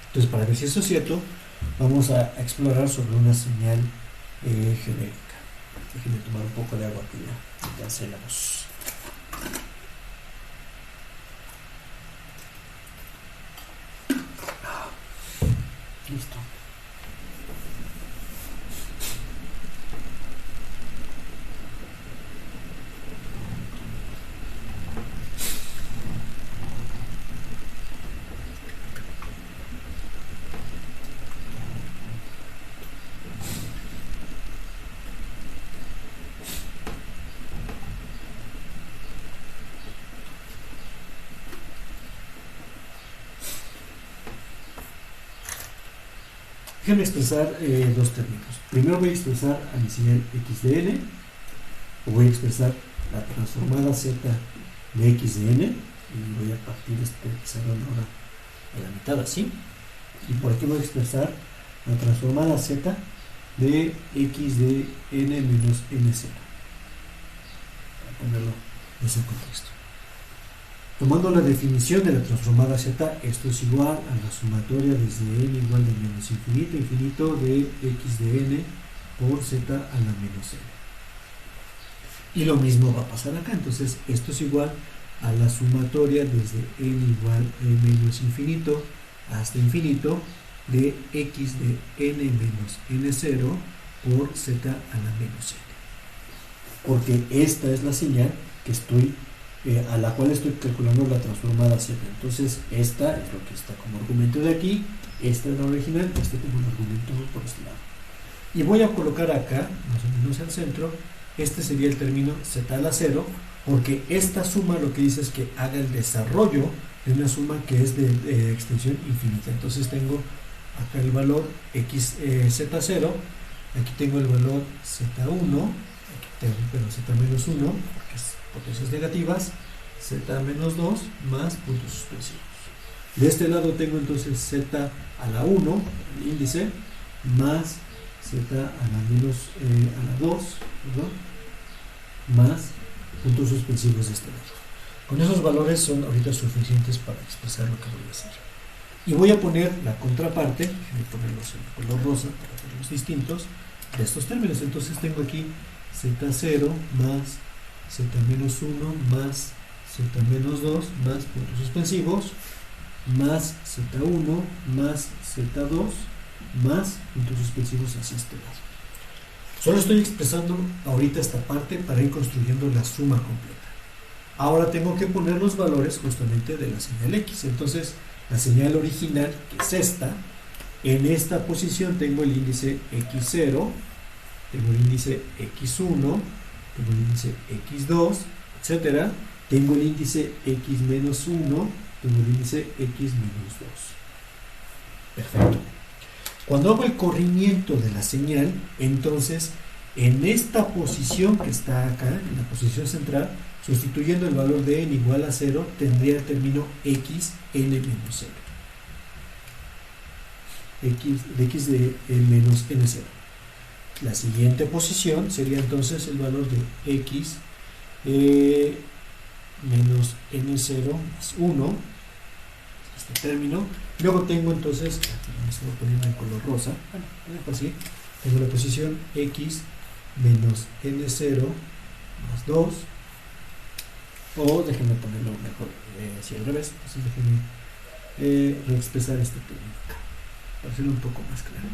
Entonces, para ver si eso es cierto, vamos a explorar sobre una señal genérica. Déjenme tomar un poco de agua que ya se la voz. Listo. Déjenme expresar dos términos. Primero voy a expresar a mi señal x de n, o voy a expresar la transformada z de x de n, y voy a partir este salón ahora a la mitad así, y por aquí voy a expresar la transformada z de x de n menos n0, para ponerlo en ese contexto. Tomando la definición de la transformada z, esto es igual a la sumatoria desde n igual de menos infinito a infinito de x de n por z a la menos n. Y lo mismo va a pasar acá, entonces esto es igual a la sumatoria desde n igual a menos infinito hasta infinito de x de n menos n0 por z a la menos n. Porque esta es la señal que a la cual estoy calculando la transformada z. Entonces esta es lo que está como argumento de aquí, esta es la original, este como un argumento por este lado. Y voy a colocar acá, más o menos al centro, este sería el término z a la 0, porque esta suma lo que dice es que haga el desarrollo de una suma que es de extensión infinita. Entonces tengo acá el valor x z0, aquí tengo el valor z1, aquí tengo, pero z menos 1, porque es potencias negativas, z menos 2 más puntos suspensivos. De este lado tengo entonces z a la 1, el índice, más z a la menos a la 2, ¿verdad? Más puntos suspensivos de este lado. Con esos valores son ahorita suficientes para expresar lo que voy a hacer. Y voy a poner la contraparte, voy a ponerlos en color rosa para hacerlos distintos, de estos términos. Entonces tengo aquí z0 más z menos 1 más z menos 2 más puntos suspensivos más z1 más z2 más puntos suspensivos hacia este lado. Solo estoy expresando ahorita esta parte para ir construyendo la suma completa. Ahora tengo que poner los valores justamente de la señal x. Entonces la señal original, que es esta, en esta posición tengo el índice x0, tengo el índice x1, tengo el índice x2, etcétera. Tengo el índice x menos 1, tengo el índice x menos 2. Perfecto. Cuando hago el corrimiento de la señal, entonces en esta posición que está acá, en la posición central, sustituyendo el valor de n igual a 0, tendría el término x n menos 0. X de menos n0. La siguiente posición sería entonces el valor de x menos n0 más 1, este término. Luego tengo entonces, aquí me estoy poniendo en color rosa, bueno, así, tengo la posición x menos n0 más 2, o déjenme ponerlo mejor, si al revés, entonces déjenme reexpresar este término acá, para hacerlo un poco más claro.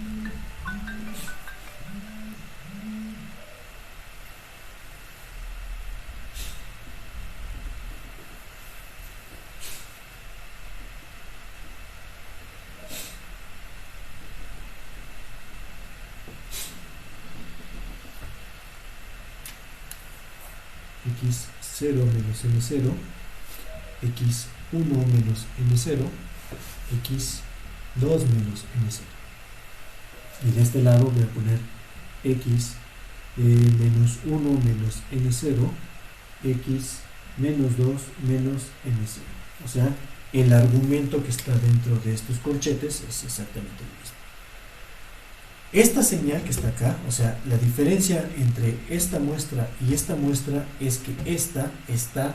x0 menos n0, x1 menos n0, x2 menos n0. Y de este lado voy a poner x menos 1 menos n0, x menos 2 menos n0. O sea, el argumento que está dentro de estos corchetes es exactamente el mismo. Esta señal que está acá, o sea, la diferencia entre esta muestra y esta muestra es que esta está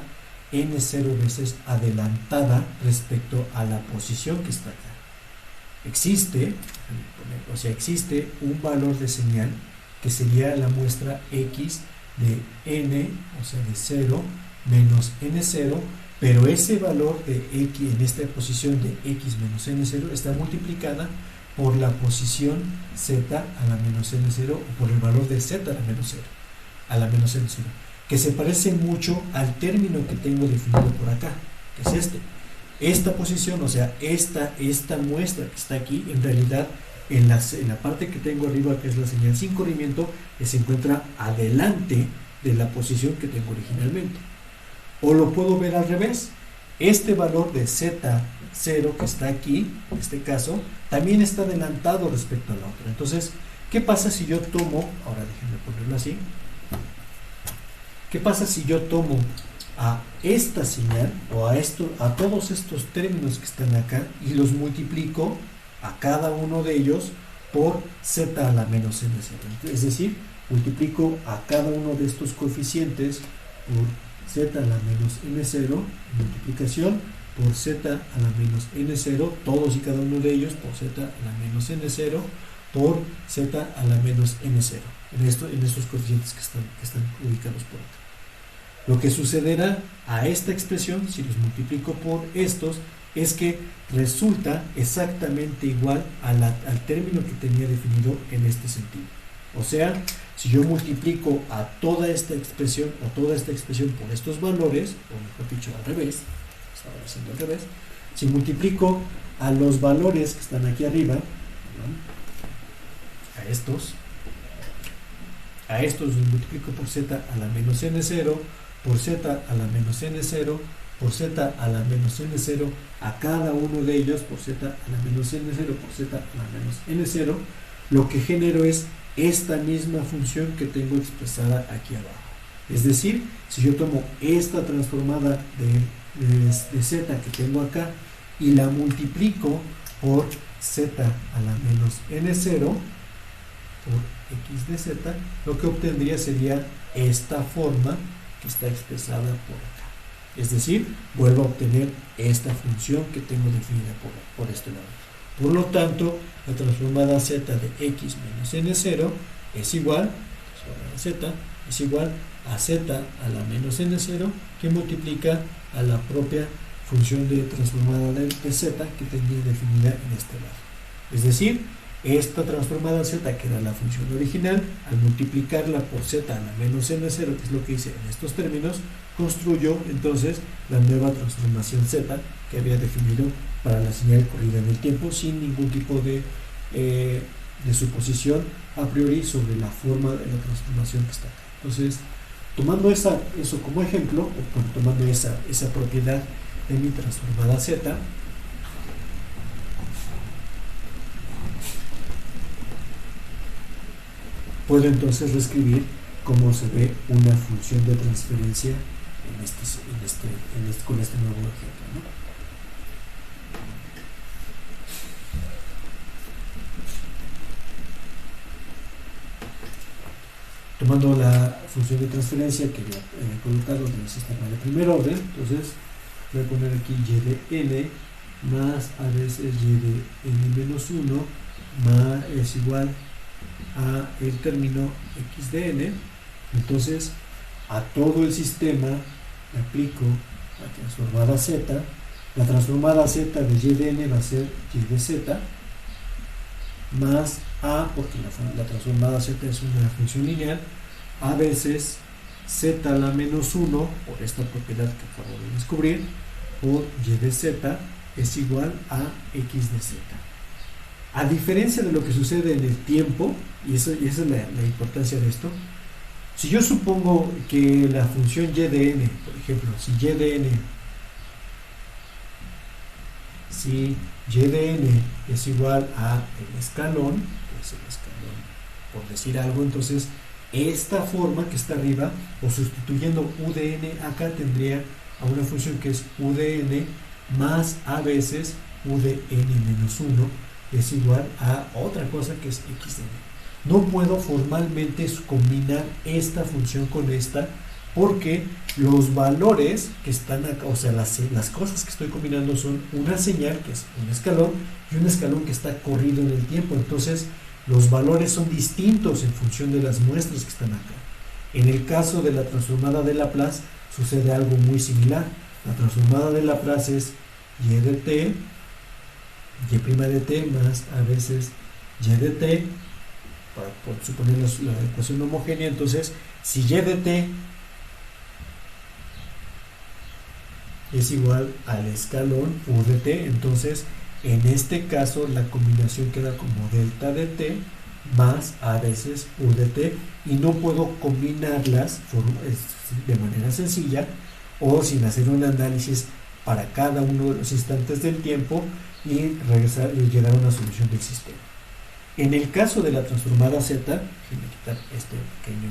n0 veces adelantada respecto a la posición que está acá. Existe un valor de señal que sería la muestra x de n, o sea de 0 menos n0, pero ese valor de x en esta posición de x menos n0 está multiplicada por la posición z a la menos n0 o por el valor de z a la menos n0, que se parece mucho al término que tengo definido por acá, que es este. Esta posición, o sea, esta muestra que está aquí, en realidad en la parte que tengo arriba, que es la señal sin corrimiento, se encuentra adelante de la posición que tengo originalmente. O lo puedo ver al revés. Este valor de z0 que está aquí, en este caso, también está adelantado respecto a la otra. Entonces, ¿qué pasa si yo tomo, ahora déjenme ponerlo así, qué pasa si yo tomo a esta señal o a todos estos términos que están acá y los multiplico a cada uno de ellos por z a la menos n0? Es decir, multiplico a cada uno de estos coeficientes por z a la menos n0, multiplicación por z a la menos n0, todos y cada uno de ellos por z a la menos n0 por z a la menos n0, en estos coeficientes que están ubicados por acá. Lo que sucederá a esta expresión, si los multiplico por estos, es que resulta exactamente igual al término que tenía definido en este sentido. O sea, si yo multiplico a toda esta expresión o toda esta expresión por estos valores, o mejor dicho al revés, estaba haciendo al revés, si multiplico a los valores que están aquí arriba, a estos los multiplico por z a la menos n0, por z a la menos n0, por z a la menos n0, a cada uno de ellos por z a la menos n0, por z a la menos n0, lo que genero es esta misma función que tengo expresada aquí abajo. Es decir, si yo tomo esta transformada de z que tengo acá y la multiplico por z a la menos n0 por x de z, lo que obtendría sería esta forma que está expresada por acá. Es decir, vuelvo a obtener esta función que tengo definida por este lado. Por lo tanto, la transformada z de x menos n0 es igual, a z a la menos n0, que multiplica a la propia función de transformada de z que tenía definida en este lado. Es decir, esta transformada z, que era la función original, al multiplicarla por z a la menos n0, que es lo que hice en estos términos, construyo entonces la nueva transformación z que había definido para la señal corrida en el tiempo, sin ningún tipo de suposición a priori sobre la forma de la transformación que está acá. Entonces, tomando eso como ejemplo, o tomando esa propiedad de mi transformada z, puedo entonces reescribir cómo se ve una función de transferencia con este nuevo ejemplo, ¿no? Tomando la función de transferencia que ya he colocado en el sistema de primer orden, entonces voy a poner aquí y de n más a veces y de n menos 1 más es igual a el término x de n. Entonces a todo el sistema le aplico la transformada z. La transformada z de y de n va a ser y de z más a, porque la transformada z es una función lineal, a veces z a la menos 1, por esta propiedad que acabo de descubrir, por y de z es igual a x de z. A diferencia de lo que sucede en el tiempo, y esa es la importancia de esto, si yo supongo que la función y de n, por ejemplo, si y de n es igual a el escalón, que es el escalón, por decir algo, entonces esta forma que está arriba, o sustituyendo u de n acá, tendría a una función que es u de n más a veces u de n menos 1 es igual a otra cosa que es x de n. No puedo formalmente combinar esta función con esta porque los valores que están acá, o sea, las cosas que estoy combinando son una señal, que es un escalón, y un escalón que está corrido en el tiempo. Entonces, los valores son distintos en función de las muestras que están acá. En el caso de la transformada de Laplace, sucede algo muy similar. La transformada de Laplace es y de t, y' de t más a veces y de t, por suponer la ecuación homogénea. Entonces, si y de t es igual al escalón u de t, entonces en este caso la combinación queda como delta de t más a veces u de t, y no puedo combinarlas de manera sencilla o sin hacer un análisis para cada uno de los instantes del tiempo y regresar y llegar a una solución del sistema. En el caso de la transformada z, déjenme quitar este pequeño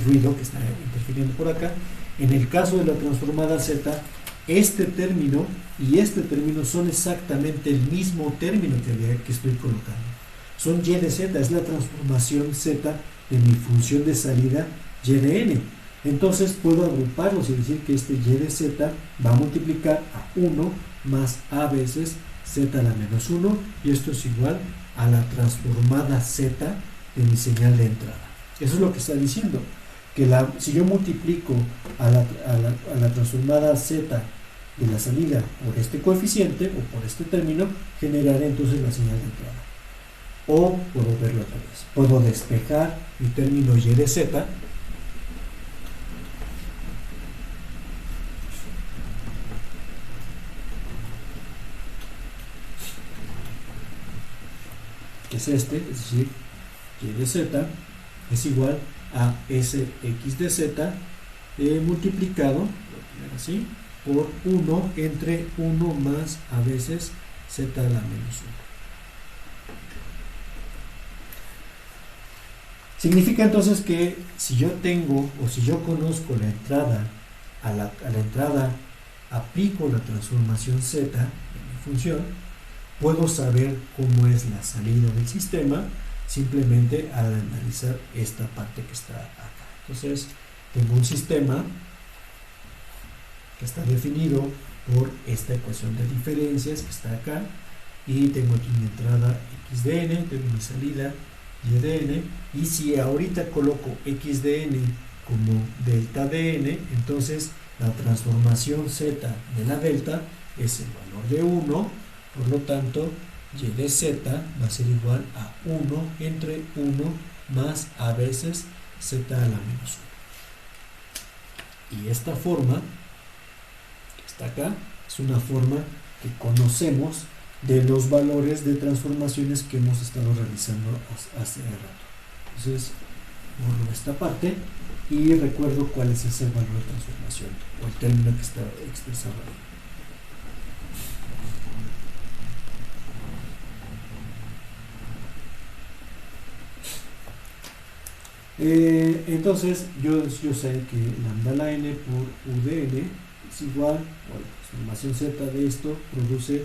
ruido que está interfiriendo por acá. En el caso de la transformada z, este término y este término son exactamente el mismo término que estoy colocando. Son y de z, es la transformación z de mi función de salida y de n. Entonces puedo agruparlos y decir que este y de z va a multiplicar a 1 más a veces z a la menos 1, y esto es igual a la transformada z de mi señal de entrada. Eso es lo que está diciendo, que si yo multiplico a la transformada z de la salida por este coeficiente o por este término, generaré entonces la señal de entrada. O puedo verlo otra vez, puedo despejar mi término y de z, que es este, es decir, y de z es igual a sx de z multiplicado, voy a poner así, por 1 entre 1 más a veces z a la menos 1. Significa entonces que si yo tengo o si yo conozco la entrada, a la entrada aplico la transformación z de mi función, puedo saber cómo es la salida del sistema simplemente al analizar esta parte que está acá. Entonces, tengo un sistema que está definido por esta ecuación de diferencias que está acá, y tengo aquí mi entrada x de n, tengo mi salida y de n, y si ahorita coloco x de n como delta de n, entonces la transformación z de la delta es el valor de 1, por lo tanto y de z va a ser igual a 1 entre 1 más a veces z a la menos 1. Y esta forma que está acá es una forma que conocemos de los valores de transformaciones que hemos estado realizando hace rato. Entonces, borro esta parte y recuerdo cuál es ese valor de transformación o el término que está expresado ahí. Entonces yo sé que lambda la n por u de n es igual, o la transformación z de esto produce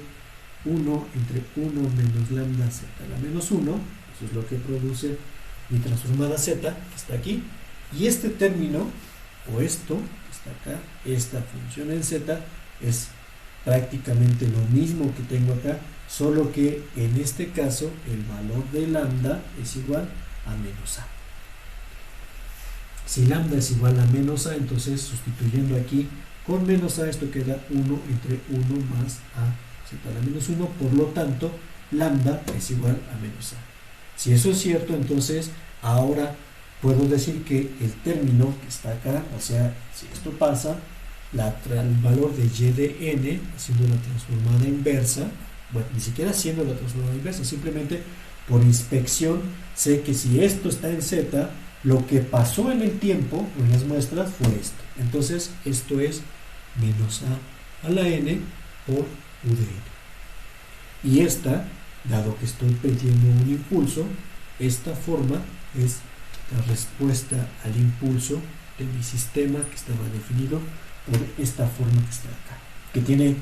1 entre 1 menos lambda z a la menos 1, eso es lo que produce mi transformada z, que está aquí, y este término, o esto, que está acá, esta función en z, es prácticamente lo mismo que tengo acá, solo que en este caso el valor de lambda es igual a menos a. Si lambda es igual a menos a, entonces sustituyendo aquí con menos a, esto queda 1 entre 1 más a z a la menos 1, por lo tanto lambda es igual a menos a. Si eso es cierto, entonces ahora puedo decir que el término que está acá, o sea, si esto pasa, el valor de y de n, haciendo la transformada inversa, bueno, ni siquiera haciendo la transformada inversa, simplemente por inspección sé que si esto está en z, lo que pasó en el tiempo o en las muestras fue esto. Entonces esto es menos a la n por u de n. Y esta, dado que estoy pidiendo un impulso, esta forma es la respuesta al impulso de mi sistema que estaba definido por esta forma que está acá, que tiene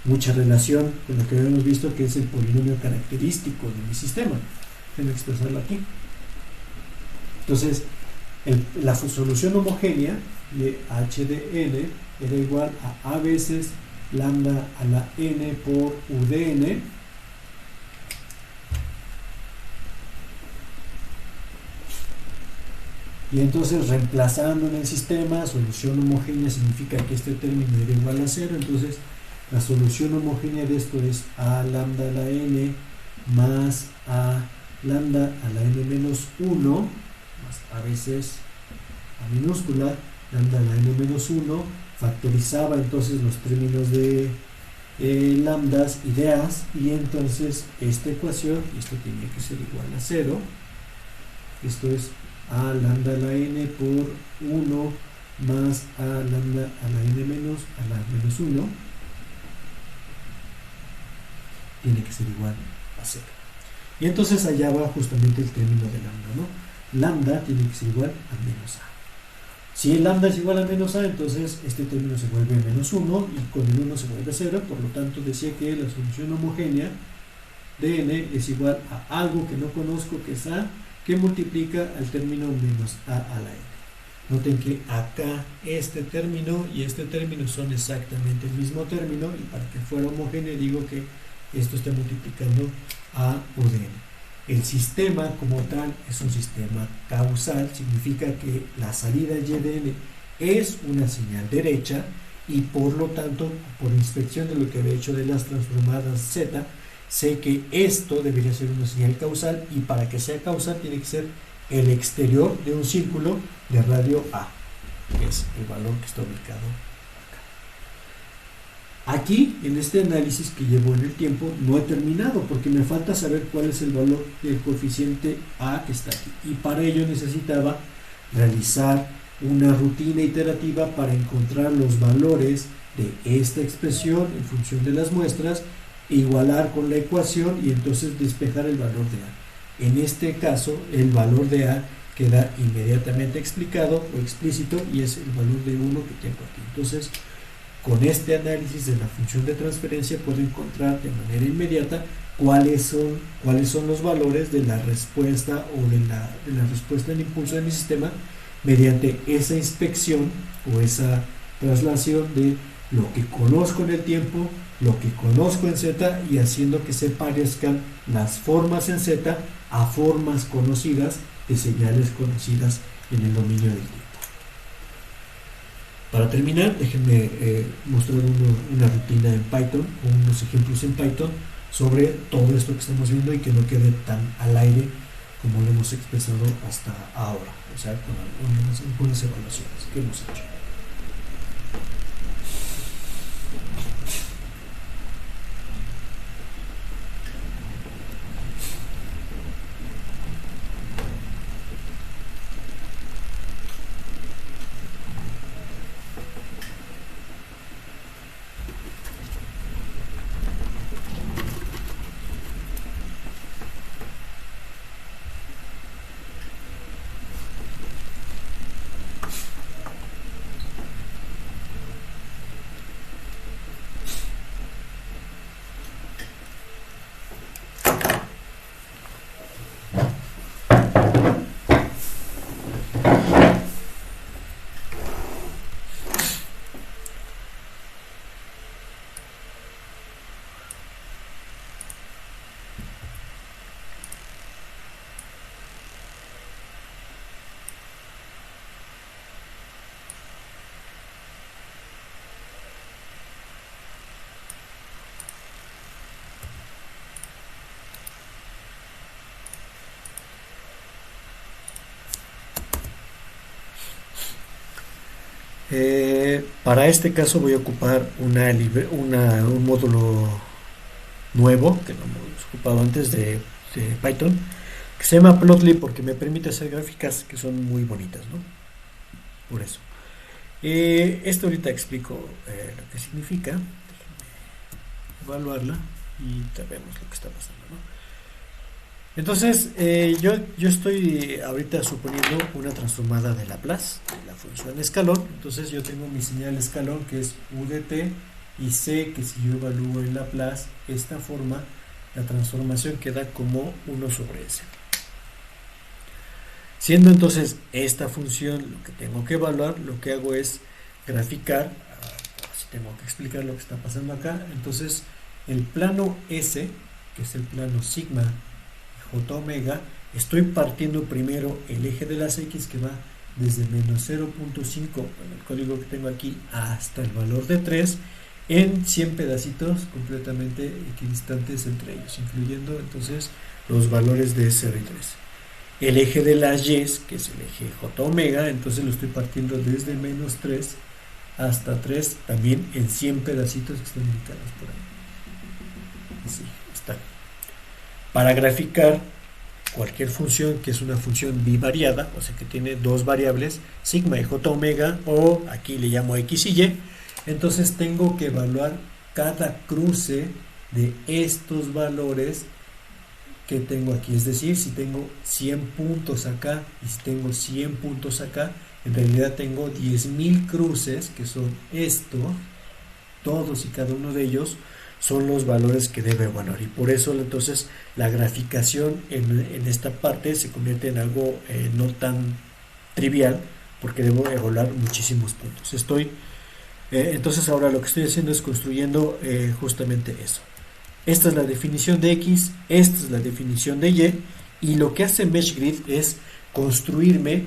mucha relación con lo que habíamos visto, que es el polinomio característico de mi sistema. Déjenme expresarlo aquí. Entonces, la solución homogénea de h de n era igual a veces lambda a la n por u de n, y entonces reemplazando en el sistema solución homogénea significa que este término era igual a 0, entonces la solución homogénea de esto es a lambda a la n más a lambda a la n menos 1 más a veces a minúscula lambda a la n menos 1, factorizaba entonces los términos de lambdas y de a's, y entonces esta ecuación, esto tenía que ser igual a 0, esto es a lambda a la n por 1 más a lambda a la n menos 1 tiene que ser igual a 0. Y entonces allá va justamente el término de lambda, ¿no? Lambda tiene que ser igual a menos a. Si el lambda es igual a menos a, entonces este término se vuelve menos 1 y con el 1 se vuelve 0, por lo tanto decía que la solución homogénea de n es igual a algo que no conozco, que es a, que multiplica al término menos a la n. Noten que acá este término y este término son exactamente el mismo término, y para que fuera homogéneo digo que esto está multiplicando a u de n. El sistema como tal es un sistema causal, significa que la salida y de n es una señal derecha, y por lo tanto, por inspección de lo que había hecho de las transformadas z, sé que esto debería ser una señal causal, y para que sea causal tiene que ser el exterior de un círculo de radio a, que es el valor que está ubicado acá. Aquí, en este análisis que llevo en el tiempo, no he terminado porque me falta saber cuál es el valor del coeficiente a que está aquí, y para ello necesitaba realizar una rutina iterativa para encontrar los valores de esta expresión en función de las muestras, igualar con la ecuación y entonces despejar el valor de a. En este caso, el valor de a queda inmediatamente explicado o explícito, y es el valor de 1 que tengo aquí. Entonces, con este análisis de la función de transferencia puedo encontrar de manera inmediata cuáles son los valores de la respuesta o de la respuesta al impulso de mi sistema mediante esa inspección o esa traslación de lo que conozco en el tiempo, lo que conozco en z, y haciendo que se parezcan las formas en z a formas conocidas de señales conocidas en el dominio del tiempo. Para terminar, déjenme mostrar una rutina en Python, o unos ejemplos en Python sobre todo esto que estamos viendo, y que no quede tan al aire como lo hemos expresado hasta ahora, o sea, con algunas evaluaciones que hemos hecho. Para este caso voy a ocupar un módulo nuevo que no hemos ocupado antes de Python, que se llama Plotly, porque me permite hacer gráficas que son muy bonitas, ¿no? Por eso. Esto ahorita explico lo que significa. Déjenme evaluarla y vemos lo que está pasando, ¿no? Entonces, yo estoy ahorita suponiendo una transformada de Laplace, de la función escalón. Entonces yo tengo mi señal escalón, que es u de t, y sé que si yo evalúo en Laplace esta forma, la transformación queda como 1 sobre s. Siendo entonces esta función lo que tengo que evaluar, lo que hago es graficar, si tengo que explicar lo que está pasando acá. Entonces el plano S, que es el plano sigma j omega, estoy partiendo primero el eje de las X, que va desde menos 0.5 en el código que tengo aquí hasta el valor de 3, en 100 pedacitos completamente equidistantes entre ellos, incluyendo entonces los valores de 0 y 3. El eje de las Y, que es el eje j omega, entonces lo estoy partiendo desde menos 3 hasta 3, también en 100 pedacitos que están indicados por ahí. Así está. Para graficar cualquier función que es una función bivariada, o sea que tiene dos variables, sigma y j omega, o aquí le llamo x y y, entonces tengo que evaluar cada cruce de estos valores que tengo aquí. Es decir, si tengo 100 puntos acá y si tengo 100 puntos acá, en realidad tengo 10.000 cruces, que son esto, todos y cada uno de ellos son los valores que debe evaluar, y por eso entonces la graficación en esta parte se convierte en algo no tan trivial, porque debo evaluar muchísimos puntos. Entonces ahora lo que estoy haciendo es construyendo justamente eso. Esta es la definición de X, esta es la definición de Y lo que hace MeshGrid es construirme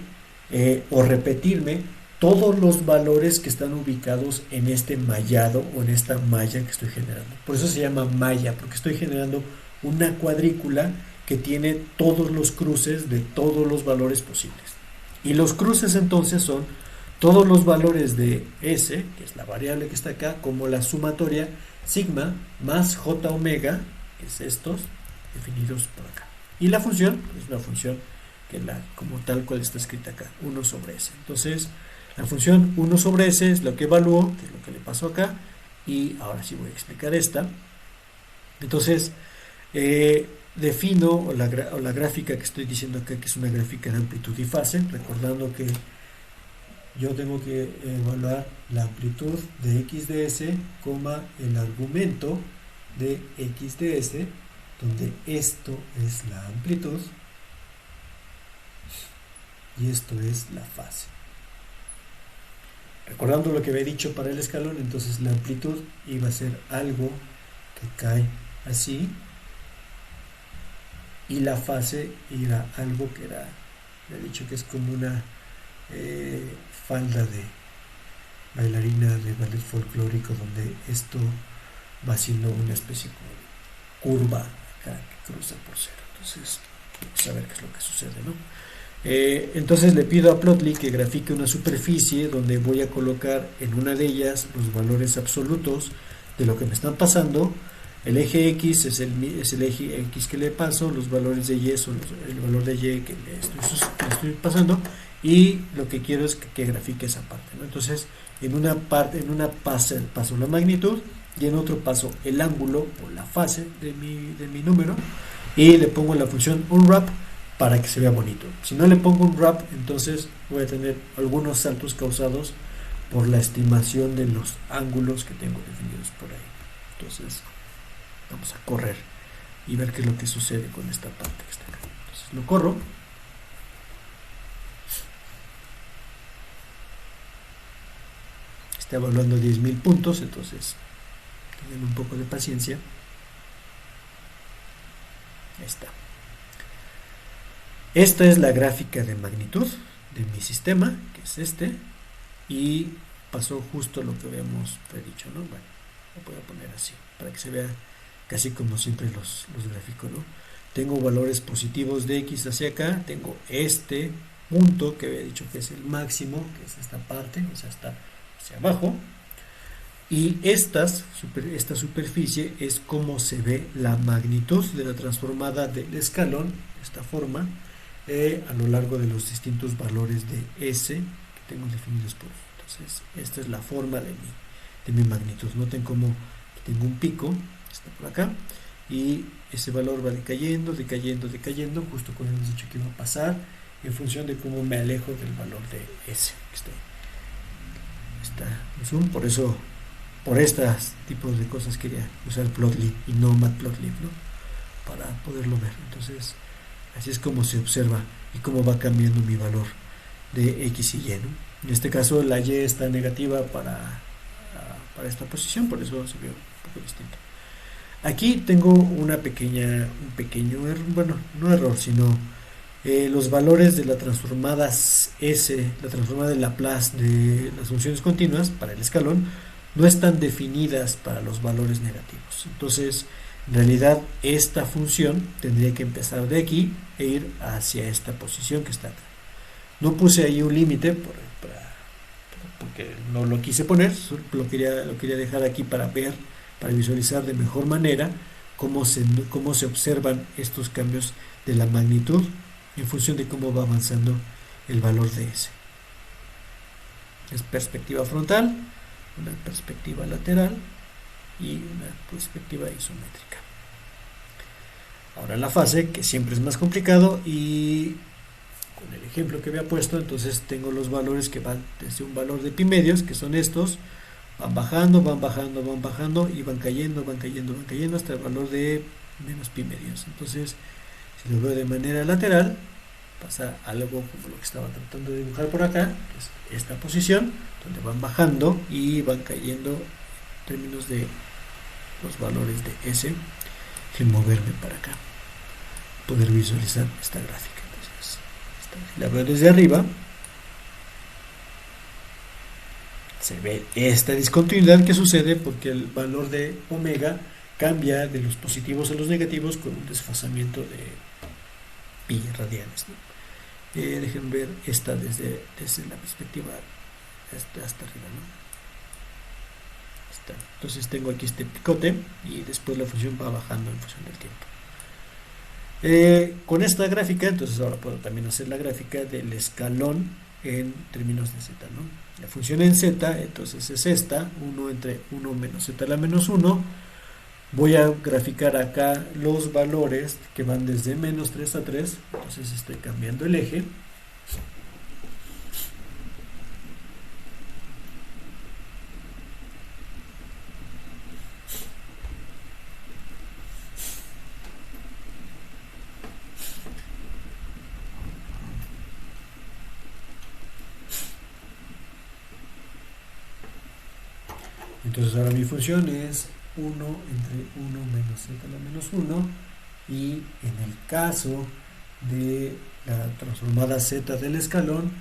o repetirme todos los valores que están ubicados en este mallado o en esta malla que estoy generando. Por eso se llama malla, porque estoy generando una cuadrícula que tiene todos los cruces de todos los valores posibles. Y los cruces entonces son todos los valores de S, que es la variable que está acá, como la sumatoria sigma más j omega, que es estos, definidos por acá. Y la función es una función que como tal cual está escrita acá, 1 sobre S. Entonces, la función 1 sobre S es lo que evalúo, que es lo que le pasó acá, y ahora sí voy a explicar esta. Entonces, defino la gráfica que estoy diciendo acá, que es una gráfica de amplitud y fase, recordando que yo tengo que evaluar la amplitud de x de s, el argumento de x de s, donde esto es la amplitud y esto es la fase. Recordando lo que había dicho para el escalón, entonces la amplitud iba a ser algo que cae así, y la fase era algo que era, le he dicho que es como una falda de bailarina de ballet folclórico, donde esto va haciendo una especie como de curva acá que cruza por cero. Entonces, vamos a ver qué es lo que sucede, ¿no? Entonces le pido a Plotly que grafique una superficie donde voy a colocar en una de ellas los valores absolutos de lo que me están pasando. El eje X es el eje X que le paso, los valores de Y son el valor de Y que le estoy pasando, y lo que quiero es que grafique esa parte, ¿no? Entonces en una paso la magnitud, y en otro paso el ángulo o la fase de mi número, y le pongo la función unwrap para que se vea bonito. Si no le pongo un wrap, entonces voy a tener algunos saltos causados por la estimación de los ángulos que tengo definidos por ahí. Entonces vamos a correr y ver qué es lo que sucede con esta parte que está acá. Entonces lo corro. Está evaluando 10.000 puntos, entonces tengan un poco de paciencia. Ahí está. Esta es la gráfica de magnitud de mi sistema, que es este, y pasó justo lo que habíamos predicho, ¿no? Bueno, lo voy a poner así, para que se vea casi como siempre los gráficos, ¿no? Tengo valores positivos de X hacia acá, tengo este punto que había dicho que es el máximo, que es esta parte, o sea, está hacia abajo, y esta superficie es como se ve la magnitud de la transformada del escalón, de esta forma, a lo largo de los distintos valores de S que tengo definidos por. Entonces esta es la forma de mi magnitud. Noten como tengo un pico, está por acá, y ese valor va decayendo, justo como hemos dicho que iba a pasar, en función de cómo me alejo del valor de S que está en zoom. Por estos tipos de cosas quería usar Plotly y no Matplotlib, ¿no? Para poderlo ver. Entonces Así es como se observa y cómo va cambiando mi valor de X y Y, ¿no? En este caso la Y está negativa para esta posición, por eso se ve un poco distinto. Aquí tengo un pequeño error, bueno, no error, sino los valores de la transformada S, la transformada de Laplace de las funciones continuas para el escalón, no están definidas para los valores negativos. Entonces, en realidad, esta función tendría que empezar de aquí e ir hacia esta posición que está acá. No puse ahí un límite porque no lo quise poner, lo quería dejar aquí para ver, para visualizar de mejor manera cómo se observan estos cambios de la magnitud en función de cómo va avanzando el valor de S. Es perspectiva frontal, una perspectiva lateral y una perspectiva isométrica. Ahora la fase, que siempre es más complicado, y con el ejemplo que había puesto, entonces tengo los valores que van desde un valor de pi medios, que son estos, van bajando y van cayendo hasta el valor de menos pi medios. Entonces, si lo veo de manera lateral, pasa algo como lo que estaba tratando de dibujar por acá, que es esta posición, donde van bajando y van cayendo en términos de los valores de S, sin moverme para acá, poder visualizar esta gráfica. Entonces, si la veo desde arriba, se ve esta discontinuidad que sucede porque el valor de omega cambia de los positivos a los negativos con un desfasamiento de pi radianes, ¿no? Dejen ver esta desde la perspectiva hasta arriba, ¿no? Entonces tengo aquí este picote y después la función va bajando en función del tiempo. Con esta gráfica, entonces ahora puedo también hacer la gráfica del escalón en términos de z, ¿no? La función en z, entonces es esta, 1 entre 1 menos z a la menos 1. Voy a graficar acá los valores que van desde menos 3 a 3, entonces estoy cambiando el eje. Entonces ahora mi función es 1 entre 1 menos z a la menos 1, y en el caso de la transformada z del escalón,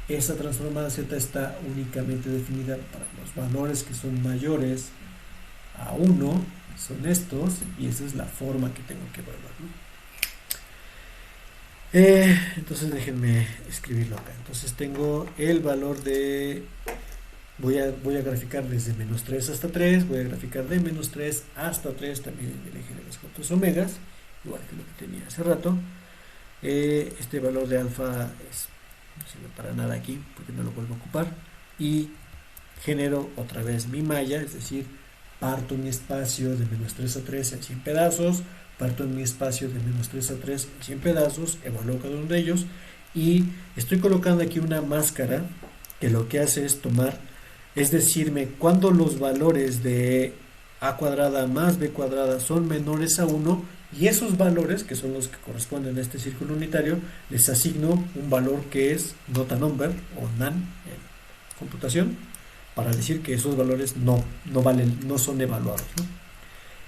esa transformada z está únicamente definida para los valores que son mayores a 1, son estos, y esa es la forma que tengo que evaluar, ¿no? Entonces déjenme escribirlo acá. Entonces tengo el valor de... Voy a graficar desde menos 3 hasta 3, voy a graficar de menos 3 hasta 3 también en el eje de las cuotas omegas, igual que lo que tenía hace rato. Este valor de alfa no sirve para nada aquí porque no lo vuelvo a ocupar, y genero otra vez mi malla, es decir, parto mi espacio de menos 3 a 3 en 100 pedazos, parto en mi espacio de menos 3 a 3 en 100 pedazos, evalúo cada uno de ellos y estoy colocando aquí una máscara que lo que hace es decirme cuando los valores de a cuadrada más b cuadrada son menores a 1, y esos valores, que son los que corresponden a este círculo unitario, les asigno un valor que es not a number o none en computación, para decir que esos valores no son evaluados, ¿no?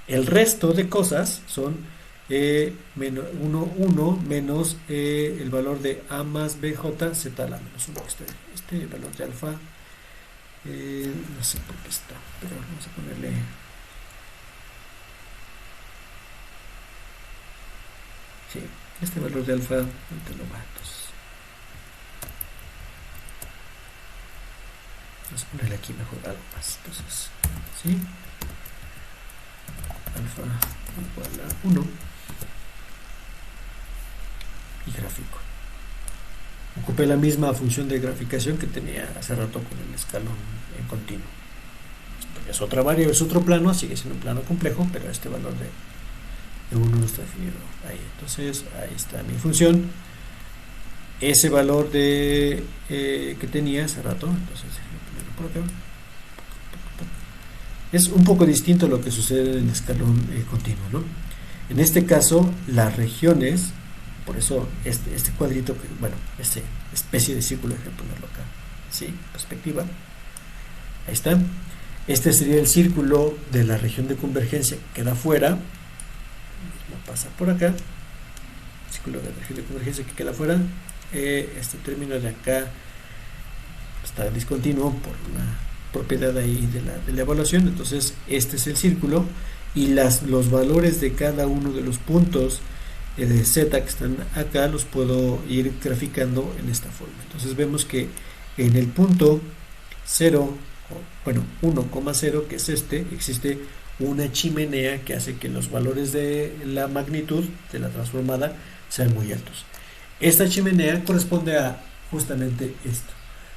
El resto de cosas son 1 menos el valor de a más bj z a la menos 1. Este valor de alfa, no sé por qué está, pero vamos a ponerle este valor de alfa, ahorita lo va, entonces vamos a ponerle aquí mejor algo más, entonces ¿sí? Alfa igual a 1 y gráfico. Ocupé la misma función de graficación que tenía hace rato con el escalón en continuo. Esto es otra variable, es otro plano, sigue siendo un plano complejo, pero este valor de 1 no está definido ahí. Entonces ahí está mi función, ese valor que tenía hace rato, entonces por acá. Es un poco distinto a lo que sucede en el escalón continuo, ¿no? En este caso, las regiones Por eso este cuadrito, bueno, esta especie de círculo, déjame ponerlo acá, ¿sí? Perspectiva. Ahí está. Este sería el círculo de la región de convergencia que queda afuera. Lo pasa por acá. Círculo de la región de convergencia que queda afuera. Este término de acá está discontinuo por una propiedad ahí de la evaluación. Entonces, este es el círculo. Y los valores de cada uno de los puntos de Z que están acá los puedo ir graficando en esta forma. Entonces vemos que en el punto 0, bueno, 1,0, que es existe una chimenea que hace que los valores de la magnitud de la transformada sean muy altos. Esta chimenea corresponde a justamente esto.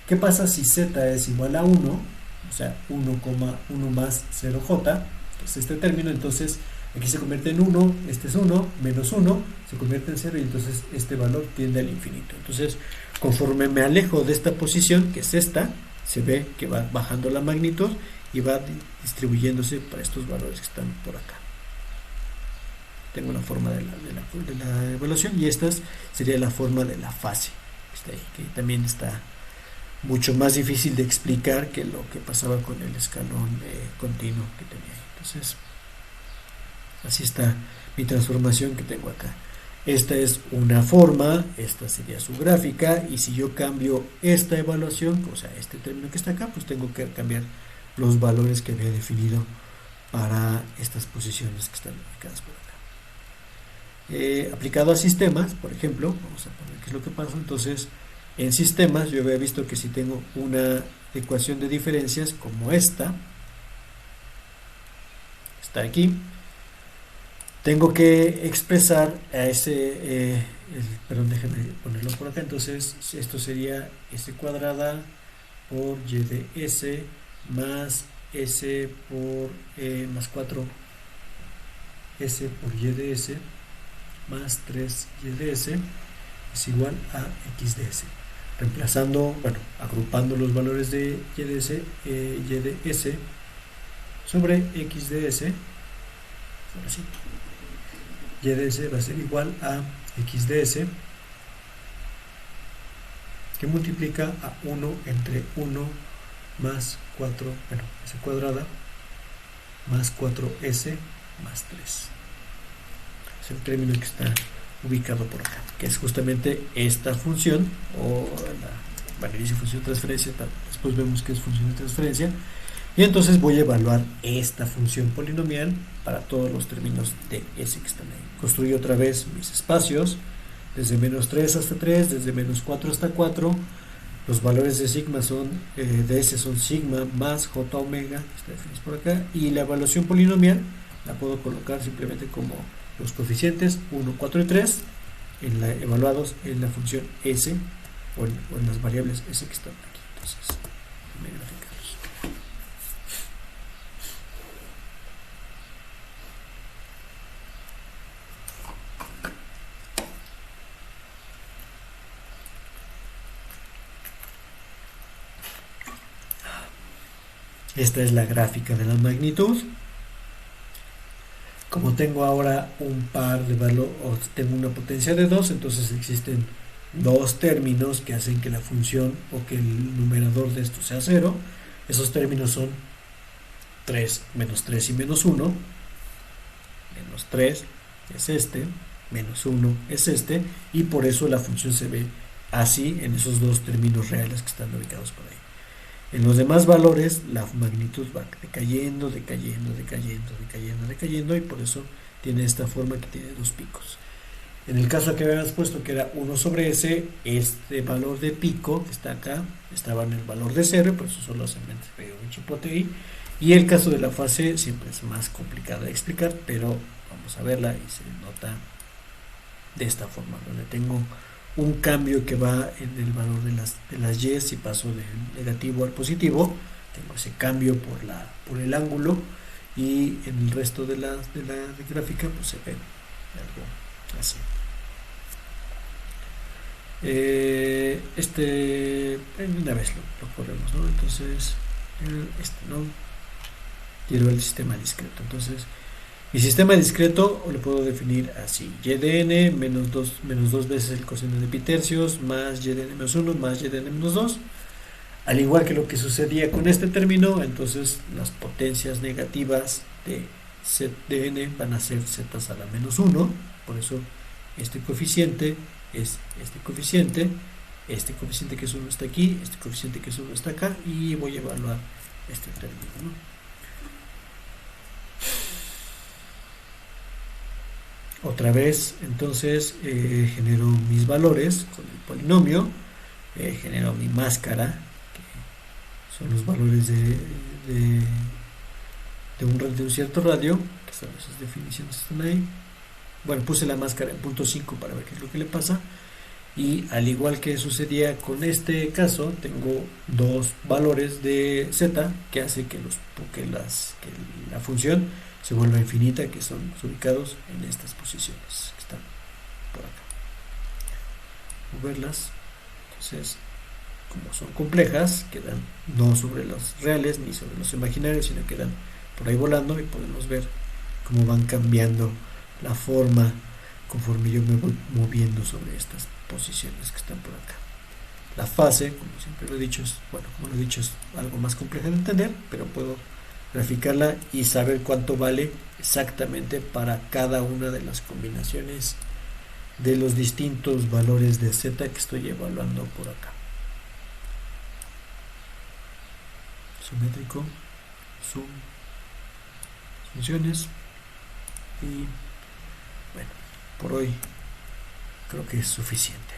¿Qué pasa si Z es igual a 1? O sea, 1,1 más 0J, que es este término. Entonces aquí se convierte en 1, este es 1, menos 1, se convierte en 0 y entonces este valor tiende al infinito. Entonces, conforme me alejo de esta posición, que es esta, se ve que va bajando la magnitud y va distribuyéndose para estos valores que están por acá. Tengo la forma de la evaluación y esta sería la forma de la fase, que está ahí, que también está mucho más difícil de explicar que lo que pasaba con el escalón continuo que tenía ahí. Entonces, así está mi transformación que tengo acá. Esta es una forma, esta sería su gráfica, y si yo cambio esta evaluación, o sea, este término que está acá, pues tengo que cambiar los valores que había definido para estas posiciones que están ubicadas por acá. Aplicado a sistemas, por ejemplo, vamos a poner qué es lo que pasa. Entonces, en sistemas yo había visto que si tengo una ecuación de diferencias como esta, está aquí, tengo que expresar a ese, perdón, déjenme ponerlo por acá. Entonces, esto sería S cuadrada por Y de S más S por más 4 S por Y de S más 3Y de S es igual a X de S. Reemplazando, bueno, agrupando los valores de Y de S sobre X de S, ahora sí, Y de S va a ser igual a X de S, que multiplica a 1 entre 1 más 4, bueno, S cuadrada, más 4S más 3. Es el término que está ubicado por acá, que es justamente esta función, o bueno, dice función de transferencia, después vemos que es función de transferencia, y entonces voy a evaluar esta función polinomial para todos los términos de S que están ahí. Construyo otra vez mis espacios, desde menos 3 hasta 3, desde menos 4 hasta 4, los valores de sigma son, de S son sigma más J omega, que está definido por acá, y la evaluación polinomial la puedo colocar simplemente como los coeficientes 1, 4 y 3 evaluados en la función S o en las variables S que están aquí. Entonces, déjame graficarlos. Esta es la gráfica de la magnitud. Como tengo ahora un par de valores, o tengo una potencia de 2, entonces existen dos términos que hacen que la función o que el numerador de esto sea 0. Esos términos son 3, menos 3 y menos 1. Menos 3 es este, menos 1 es este, y por eso la función se ve así en esos dos términos reales que están ubicados por ahí. En los demás valores la magnitud va decayendo, decayendo, decayendo, decayendo, decayendo, y por eso tiene esta forma que tiene dos picos. En el caso que habíamos puesto que era 1 sobre S, este valor de pico que está acá estaba en el valor de 0, por eso solo se me pegó un chipote ahí. Y el caso de la fase siempre es más complicado de explicar, pero vamos a verla y se nota de esta forma, donde tengo un cambio que va en el valor de las Y. Si paso del negativo al positivo, tengo ese cambio por el ángulo, y en el resto de la gráfica pues se ve algo así. Una vez lo corremos, ¿no? Entonces no quiero el sistema discreto. Entonces Mi sistema discreto lo puedo definir así: ydn menos 2 veces el coseno de pi tercios más ydn menos 1 más ydn menos 2. Al igual que lo que sucedía con este término, entonces las potencias negativas de zdn van a ser z a la menos 1. Por eso este coeficiente es este coeficiente que es 1 está aquí, este coeficiente que es 1 está acá, y voy a evaluar este término, ¿no? Otra vez, entonces, genero mis valores con el polinomio, genero mi máscara, que son los valores de un cierto radio, que esas definiciones están ahí. Bueno, puse la máscara en punto 5 para ver qué es lo que le pasa. Y al igual que sucedía con este caso, tengo dos valores de z que hace que la función se vuelva infinita, que son ubicados en estas posiciones que están por acá. Moverlas. Entonces, como son complejas, quedan no sobre los reales ni sobre los imaginarios, sino quedan por ahí volando, y podemos ver cómo van cambiando la forma conforme yo me voy moviendo sobre estas posiciones que están por acá. La fase, como siempre lo he dicho, es algo más compleja de entender, pero puedo graficarla y saber cuánto vale exactamente para cada una de las combinaciones de los distintos valores de z que estoy evaluando por acá. Simétrico, zoom, funciones, y bueno, por hoy creo que es suficiente.